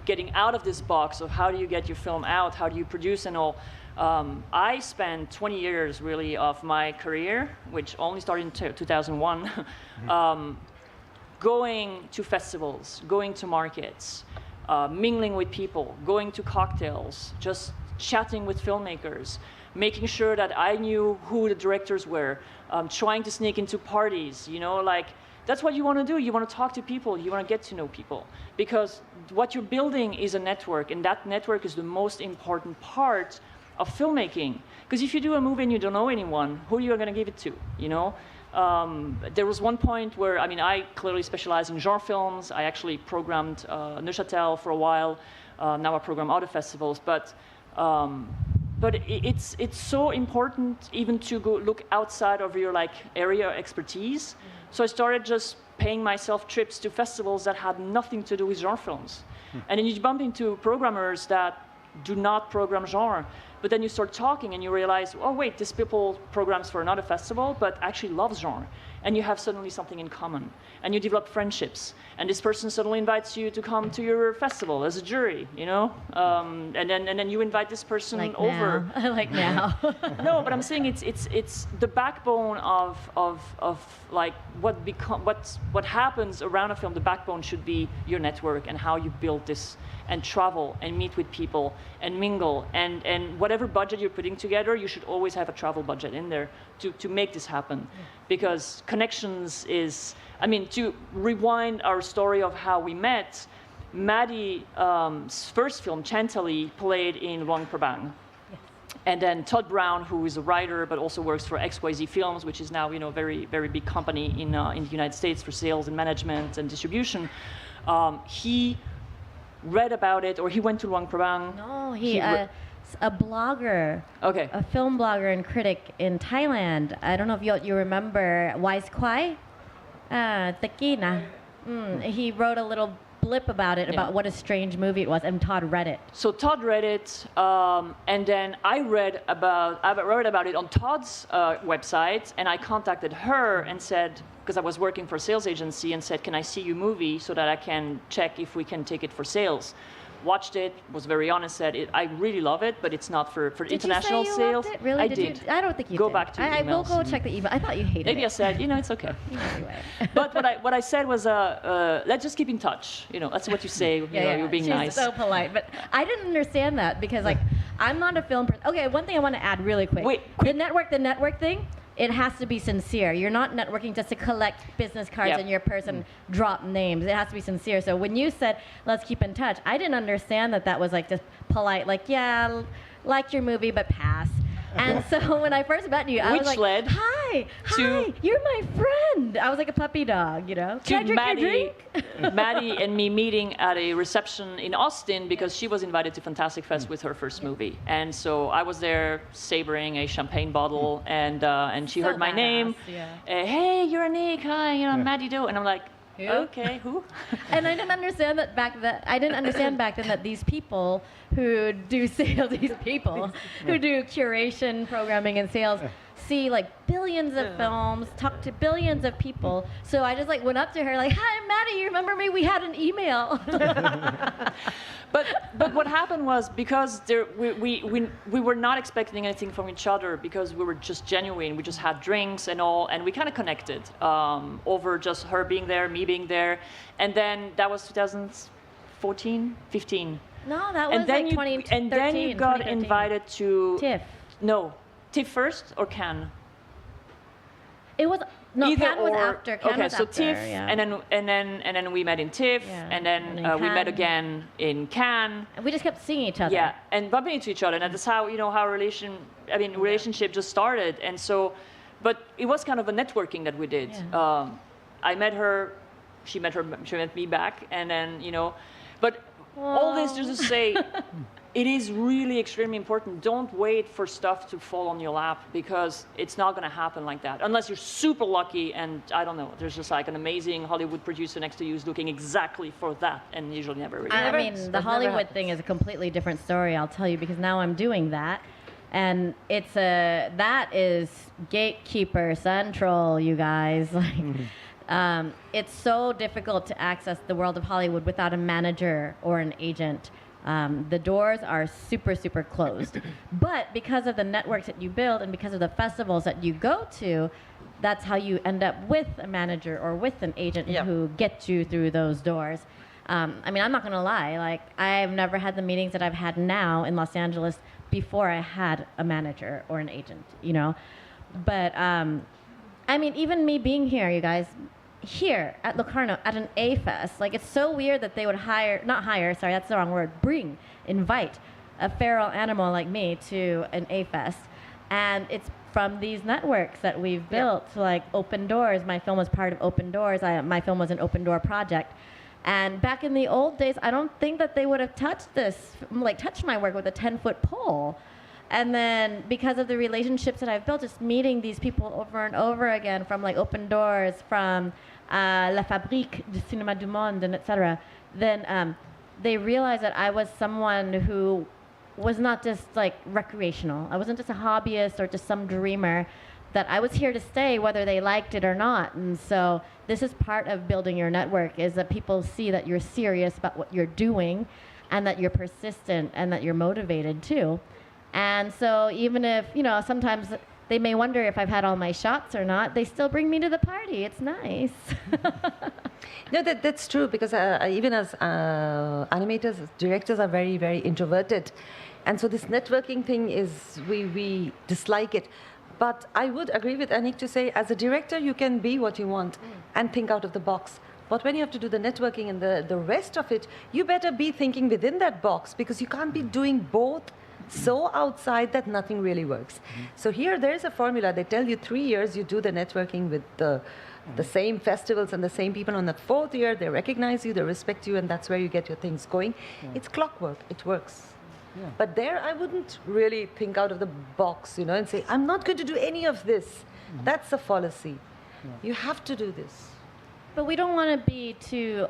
getting out of this box of how do you get your film out, how do you produce and all. I spent 20 years really of my career, which only started in 2001, going to festivals, going to markets, mingling with people, going to cocktails, just chatting with filmmakers, making sure that I knew who the directors were, trying to sneak into parties, that's what you want to do. You want to talk to people. You want to get to know people. Because what you're building is a network, and that network is the most important part of filmmaking. Because if you do a movie and you don't know anyone, who are you going to give it to, There was one point where, I clearly specialize in genre films. I actually programmed Neuchâtel for a while. Now I program other festivals. But it's so important even to go look outside of your area of expertise. So I started just paying myself trips to festivals that had nothing to do with genre films. And then you bump into programmers that do not program genre. But then you start talking and you realize, oh wait, this people programs for another festival, but actually loves genre. And you have suddenly something in common. And you develop friendships. And this person suddenly invites you to come to your festival as a jury, And then you invite this person over. Now. No, but I'm saying it's the backbone of what happens around a film. The backbone should be your network and how you build this and travel and meet with people and mingle and whatever budget you're putting together, you should always have a travel budget in there to make this happen, because connections is. To rewind our story of how we met, Mattie's first film, Gitanjali, played in Luang Prabang. Yes. And then Todd Brown, who is a writer but also works for XYZ Films, which is now a very, very big company in the United States for sales and management and distribution, he read about it, or he went to Luang Prabang. No, a blogger, okay, a film blogger and critic in Thailand. I don't know if you remember Wise Kwai. He wrote a little blip about it, about what a strange movie it was, and Todd read it. So Todd read it, and then I read about it on Todd's website, and I contacted her and said, because I was working for a sales agency, and said, can I see your movie so that I can check if we can take it for sales? Watched it, was very honest, said I really love it, but it's not for international sales. Did you say you sales. loved it? Really? I did. did. I don't think you go did. back to I will emails. go check the email. I thought you hated it. Maybe I said, it's okay. Anyway. But what I said was, let's just keep in touch. That's what you say. You're being She's nice. so polite, but I didn't understand that because I'm not a film person. Okay, one thing I want to add really quick. Wait, the network thing. It has to be sincere. You're not networking just to collect business cards and your person drop names. It has to be sincere. So when you said, let's keep in touch, I didn't understand that was just polite, like your movie, but pass. And so when I first met you, I was like, led hi, you're my friend. I was like a puppy dog, Can I drink your drink? Mattie and me meeting at a reception in Austin because she was invited to Fantastic Fest with her first movie. And so I was there savoring a champagne bottle, and she heard my name. Hey, you're Annick. Hi, I'm Mattie Do. And I'm like, who? Okay, who? And I didn't understand that back then that these people who do sales, who do curation, programming, and sales, see billions of films, talk to billions of people. So I just went up to her hi, Mattie, you remember me? We had an email. But what happened was because we were not expecting anything from each other because we were just genuine. We just had drinks and all, and we kind of connected over just her being there, me being there, and then that was 2014, 15. No, that was 2013. And then you got invited to TIFF. No, TIFF first or Cannes? It was. No, Either Cannes was or. after. Cannes Okay, was so after, TIFF, yeah. and then we met in TIFF, and then we met again in Cannes. And we just kept seeing each other. Yeah, and bumping into each other, and that's how how relationship just started. And so, but it was kind of a networking that we did. Yeah. I met her, she met me back, and then but all this just to say. It is really extremely important. Don't wait for stuff to fall on your lap because it's not going to happen like that. Unless you're super lucky and, I don't know, there's just an amazing Hollywood producer next to you who's looking exactly for that and usually never really I happens. mean, the Hollywood thing is a completely different story, I'll tell you, because now I'm doing that. And that is gatekeeper central, you guys. It's so difficult to access the world of Hollywood without a manager or an agent. The doors are super, super closed. But because of the networks that you build and because of the festivals that you go to, that's how you end up with a manager or with an agent who gets you through those doors. I'm not going to lie. I've never had the meetings that I've had now in Los Angeles before I had a manager or an agent, But, even me being here, you guys, here at Locarno at an A-Fest, it's so weird that they would invite a feral animal like me to an A-Fest. And it's from these networks that we've built, Open Doors. My film was part of Open Doors. My film was an Open Door project. And back in the old days, I don't think that they would have touched my work with a 10-foot pole. And then because of the relationships that I've built, just meeting these people over and over again from Open Doors, from La Fabrique du Cinéma du Monde, and etc., then they realized that I was someone who was not just recreational. I wasn't just a hobbyist or just some dreamer, that I was here to stay whether they liked it or not. And so this is part of building your network, is that people see that you're serious about what you're doing and that you're persistent and that you're motivated too. And so even if, sometimes they may wonder if I've had all my shots or not, they still bring me to the party. It's nice. No, that's true, because even as animators, directors are very, very introverted. And so this networking thing we dislike it. But I would agree with Annick to say, as a director, you can be what you want and think out of the box. But when you have to do the networking and the rest of it, you better be thinking within that box, because you can't be doing both so outside that nothing really works. So here there's a formula. They tell you 3 years you do the networking with the same festivals and the same people. On the 4th year, they recognize you, they respect you, and that's where you get your things going. It's clockwork. It works. Yeah. But there, I wouldn't really think out of the box, and say, I'm not going to do any of this. That's a fallacy. You have to do this. But we don't want to be too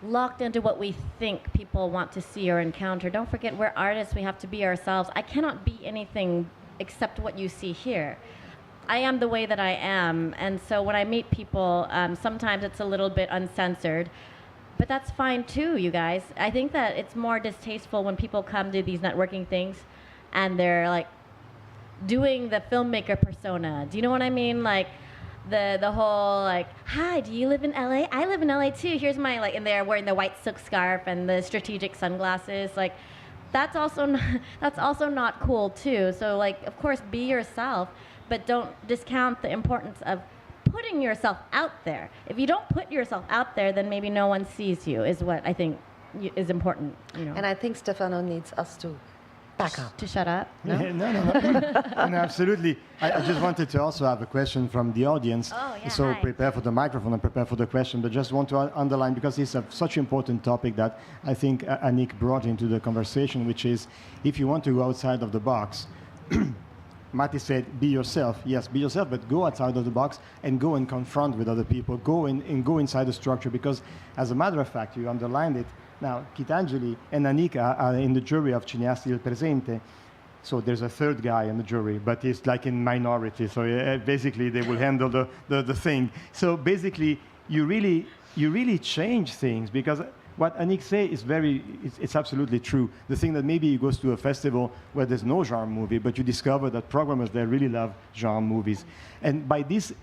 locked into what we think people want to see or encounter. Don't forget, we're artists. We have to be ourselves. I cannot be anything except what you see here. I am the way that I am, and so when I meet people, sometimes it's a little bit uncensored, but that's fine too, you guys. I think that it's more distasteful when people come to these networking things and they're like doing the filmmaker persona. Do you know what I mean? Like the whole like, hi, do you live in LA? I live in LA too. Here's my like, and they're wearing the white silk scarf and the strategic sunglasses. Like, that's also not cool too. So like, of course, be yourself, but don't discount the importance of putting yourself out there. If you don't put yourself out there, then maybe no one sees you, is what I think is important. You know. And I think Stefano needs us to back up. To shut up? No, no, absolutely. I just wanted to also have a question from the audience. Oh, yeah, so hi. prepare for the microphone and prepare for the question, but just want to underline, because it's such an important topic that I think Annick brought into the conversation, which is if you want to go outside of the box, Mattie said, be yourself. Yes, be yourself, but go outside of the box and go and confront with other people. Go go inside the structure, because as a matter of fact, you underlined it. Now, Gitanjali and Annick are in the jury of Cineasti del Presente. So there's a third guy in the jury, but he's like in minority. So basically, they will handle the thing. So basically, you really change things, because what Annick say is it's absolutely true. The thing that maybe you goes to a festival where there's no genre movie, but you discover that programmers there really love genre movies. And by these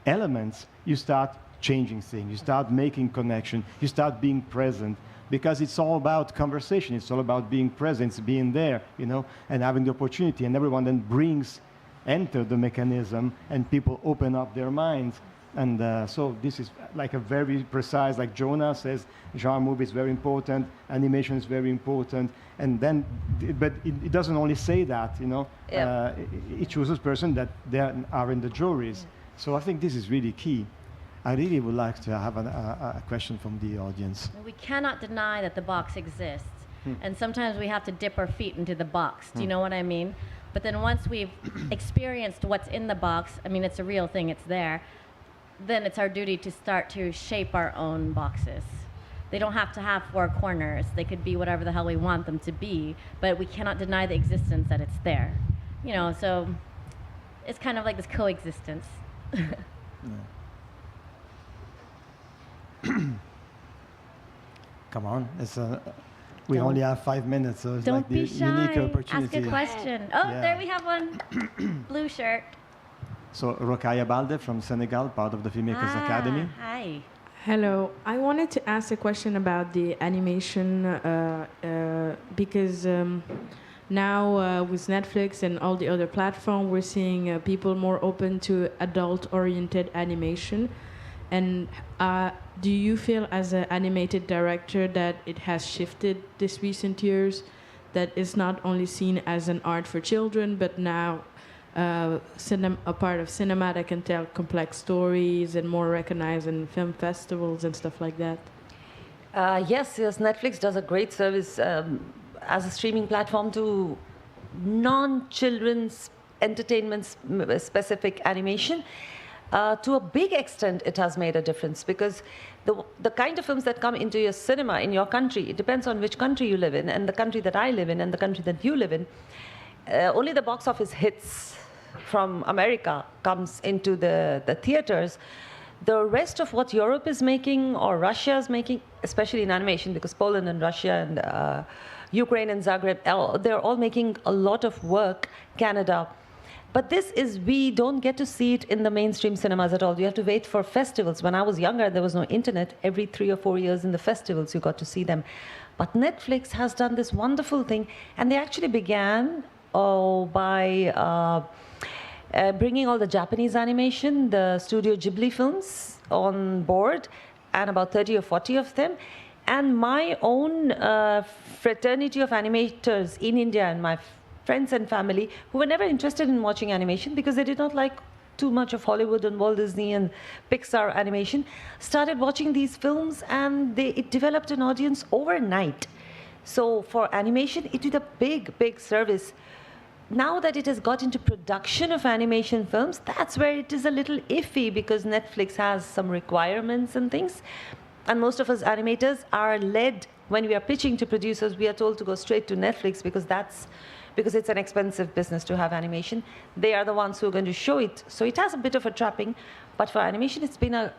elements, you start changing things. You start making connection. You start being present, because it's all about conversation. It's all about being present, being there, you know, and having the opportunity. And everyone then enter the mechanism, and people open up their minds. And so this is like a very precise, like Jonah says, genre movie is very important, animation is very important, and then, but it doesn't only say that, you know. Yeah. It chooses person that they are in the juries. So I think this is really key. I really would like to have a question from the audience. We cannot deny that the box exists. And sometimes we have to dip our feet into the box. Do you know what I mean? But then once we've experienced what's in the box, I mean, it's a real thing, it's there, then it's our duty to start to shape our own boxes. They don't have to have four corners. They could be whatever the hell we want them to be, but we cannot deny the existence that it's there. You know, so it's kind of like this coexistence. Come on, we only have 5 minutes, so it's Don't like the be shy. unique opportunity. Ask a question. Oh, Yeah. there we have one. Blue shirt. So Rokhaya Balde from Senegal, part of the Filmmakers Academy. Hi. Hello. I wanted to ask a question about the animation because now with Netflix and all the other platforms, we're seeing people more open to adult-oriented animation. And do you feel, as an animated director, that it has shifted this recent years, that it's not only seen as an art for children, but now a part of cinema that can tell complex stories and more recognized in film festivals and stuff like that? Yes, Netflix does a great service as a streaming platform to non-children's entertainment specific animation. To a big extent, it has made a difference, because the kind of films that come into your cinema in your country, it depends on which country you live in, and the country that I live in and the country that you live in. Only the box office hits from America comes into the theaters. The rest of what Europe is making or Russia is making, especially in animation, because Poland and Russia and Ukraine and Zagreb, they're all making a lot of work, Canada. But we don't get to see it in the mainstream cinemas at all. You have to wait for festivals. When I was younger, there was no internet. Every 3 or 4 years in the festivals, you got to see them. But Netflix has done this wonderful thing, and they actually began by bringing all the Japanese animation, the Studio Ghibli films on board, and about 30 or 40 of them. And my own fraternity of animators in India and my friends and family who were never interested in watching animation because they did not like too much of Hollywood and Walt Disney and Pixar animation, started watching these films, and it developed an audience overnight. So for animation, it did a big, big service. Now that it has got into production of animation films, that's where it is a little iffy, because Netflix has some requirements and things. and most of us animators are led, when we are pitching to producers, we are told to go straight to Netflix because it's an expensive business to have animation. They are the ones who are going to show it. So it has a bit of a trapping, but for animation, it's been a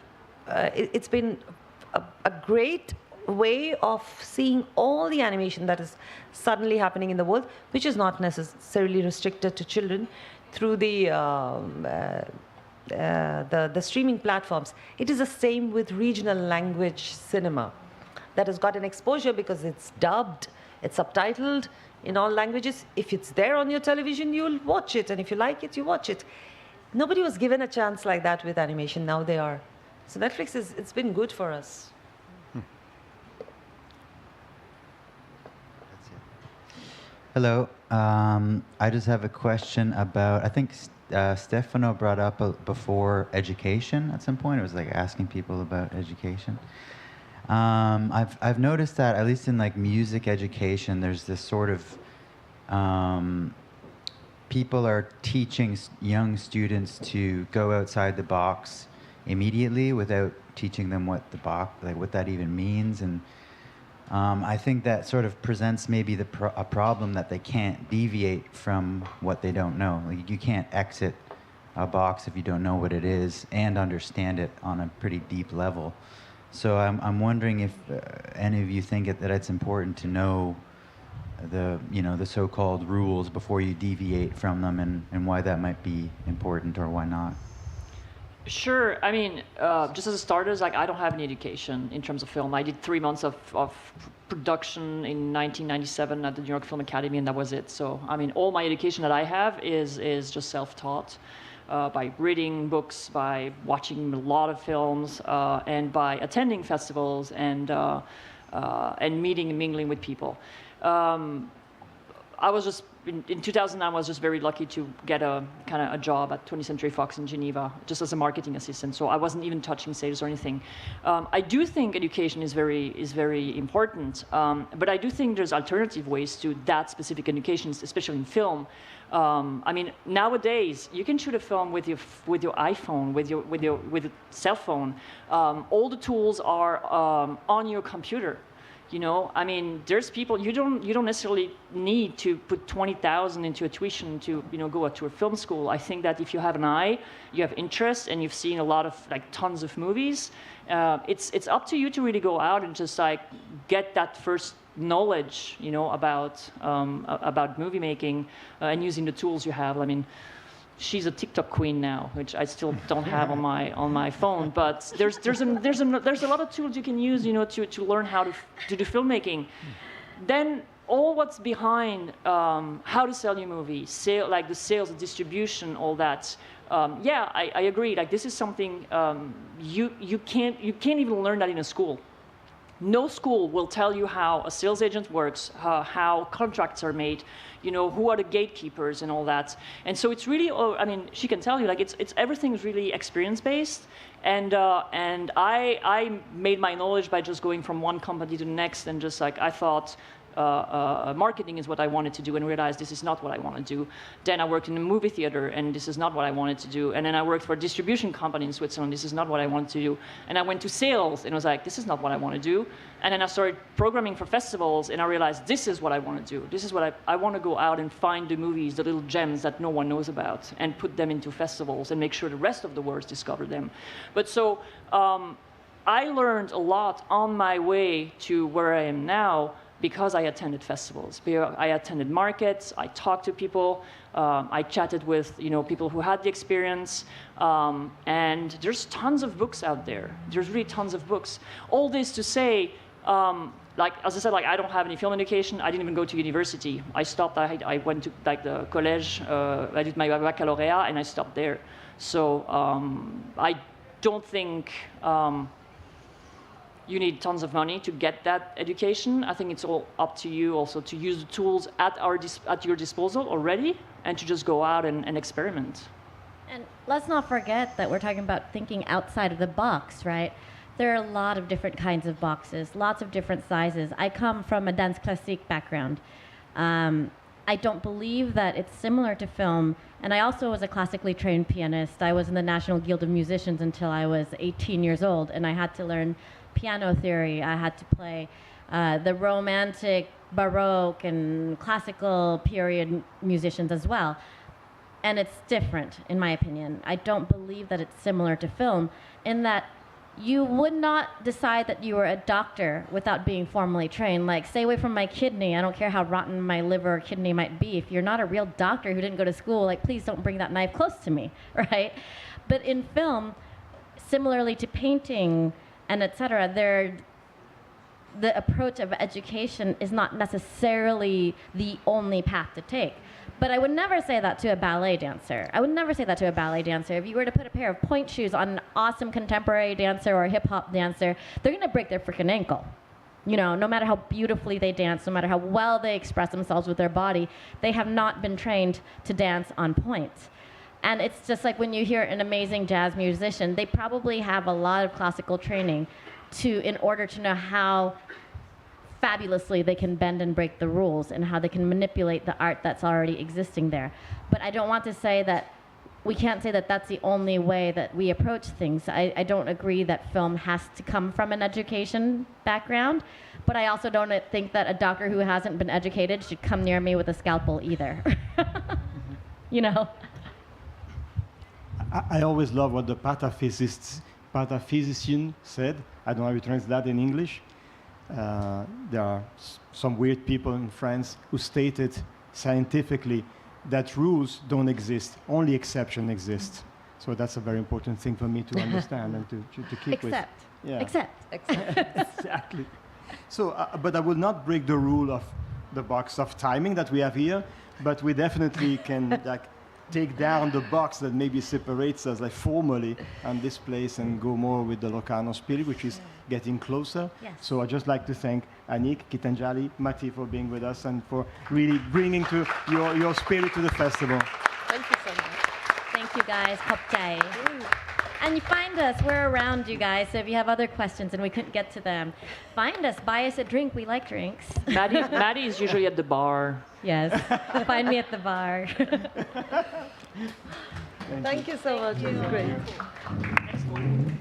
great way of seeing all the animation that is suddenly happening in the world, which is not necessarily restricted to children, through the streaming platforms. It is the same with regional language cinema that has got an exposure because it's dubbed, it's subtitled in all languages. If it's there on your television, you'll watch it, and if you like it, you watch it. Nobody was given a chance like that with animation. Now they are. So Netflix it's been good for us. Hello. I just have a question about, I think Stefano brought up before education at some point. It was like asking people about education. I've noticed that at least in like music education, there's this sort of people are teaching young students to go outside the box immediately without teaching them what the box, like what that even means. And I think that sort of presents maybe a problem that they can't deviate from what they don't know. Like you can't exit a box if you don't know what it is and understand it on a pretty deep level. So I'm wondering if any of you think that it's important to know the so-called rules before you deviate from them, and why that might be important or why not. Sure. I mean, just as a starter, like I don't have any education in terms of film. I did 3 months of production in 1997 at the New York Film Academy, and that was it. So, I mean, all my education that I have is just self-taught. By reading books, by watching a lot of films, and by attending festivals and meeting and mingling with people. I was just in 2000. I was just very lucky to get a job at 20th Century Fox in Geneva, just as a marketing assistant. So I wasn't even touching sales or anything. I do think education is very important, but I do think there's alternative ways to that specific education, especially in film. I mean, nowadays you can shoot a film with your iPhone, with your cell phone. All the tools are on your computer. You know, I mean, there's people you don't necessarily need to put 20,000 into a tuition to go to a film school. I think that if you have an eye, you have interest, and you've seen a lot of tons of movies, it's up to you to really go out and just get that first knowledge, about movie making and using the tools you have. I mean, she's a TikTok queen now, which I still don't have on my phone. But there's a lot of tools you can use, to learn how to do filmmaking. Then all what's behind how to sell your movie, the sales, the distribution, all that. I agree. This is something you can't even learn that in a school. No school will tell you how a sales agent works, how contracts are made, who are the gatekeepers and all that. And so it's really, she can tell you, it's everything's really experience-based. And I made my knowledge by just going from one company to the next, and just I thought, marketing is what I wanted to do, and realized this is not what I want to do. Then I worked in a movie theater, and this is not what I wanted to do. And then I worked for a distribution company in Switzerland. This is not what I wanted to do. And I went to sales, and was this is not what I want to do. And then I started programming for festivals, and I realized this is what I want to do. This is what I want to go out and find the movies, the little gems that no one knows about, and put them into festivals and make sure the rest of the world discover them. But so I learned a lot on my way to where I am now, because I attended festivals. I attended markets, I talked to people, I chatted with people who had the experience, and there's tons of books out there. There's really tons of books. All this to say, as I said, I don't have any film education. I didn't even go to university. I stopped. I went to the college. I did my baccalaureate, and I stopped there. So I don't think you need tons of money to get that education. I think it's all up to you also to use the tools at your disposal already, and to just go out and experiment. And let's not forget that we're talking about thinking outside of the box, right? There are a lot of different kinds of boxes, lots of different sizes. I come from a dance classique background. I don't believe that it's similar to film, And I also was a classically trained pianist. I was in the National Guild of Musicians until I was 18 years old, and I had to learn piano theory. I had to play the Romantic, Baroque, and classical period musicians as well. And it's different, in my opinion. I don't believe that it's similar to film in that you would not decide that you were a doctor without being formally trained. Like, stay away from my kidney. I don't care how rotten my liver or kidney might be. If you're not a real doctor who didn't go to school, like, please don't bring that knife close to me, right? But in film, similarly to painting and etc., the approach of education is not necessarily the only path to take. But I would never say that to a ballet dancer. I would never say that to a ballet dancer. If you were to put a pair of pointe shoes on an awesome contemporary dancer or a hip-hop dancer, they're going to break their freaking ankle. You know, no matter how beautifully they dance, no matter how well they express themselves with their body, they have not been trained to dance on pointe. And it's just like when you hear an amazing jazz musician, they probably have a lot of classical training in order to know how fabulously they can bend and break the rules and how they can manipulate the art that's already existing there. But I don't want to say that we can't say that that's the only way that we approach things. I don't agree that film has to come from an education background, but I also don't think that a doctor who hasn't been educated should come near me with a scalpel either. You know? I always love what the pataphysician said. I don't know how you translate that in English. There are some weird people in France who stated scientifically that rules don't exist, only exception exists. So that's a very important thing for me to understand and to keep with. Yeah. Except. Exactly. So, but I will not break the rule of the box of timing that we have here, but we definitely can take down the box that maybe separates us formally on this place and go more with the Locarno spirit, which is getting closer. Yes. So I'd just like to thank Annick, Gitanjali, Mattie for being with us and for really bringing to your spirit to the festival. Thank you so much. Thank you, guys. Khop-chai. And you find us. We're around you guys. So if you have other questions and we couldn't get to them, find us. Buy us a drink. We like drinks. Maddie is usually at the bar. Yes. Find me at the bar. Thank you so much. It was great. Next one.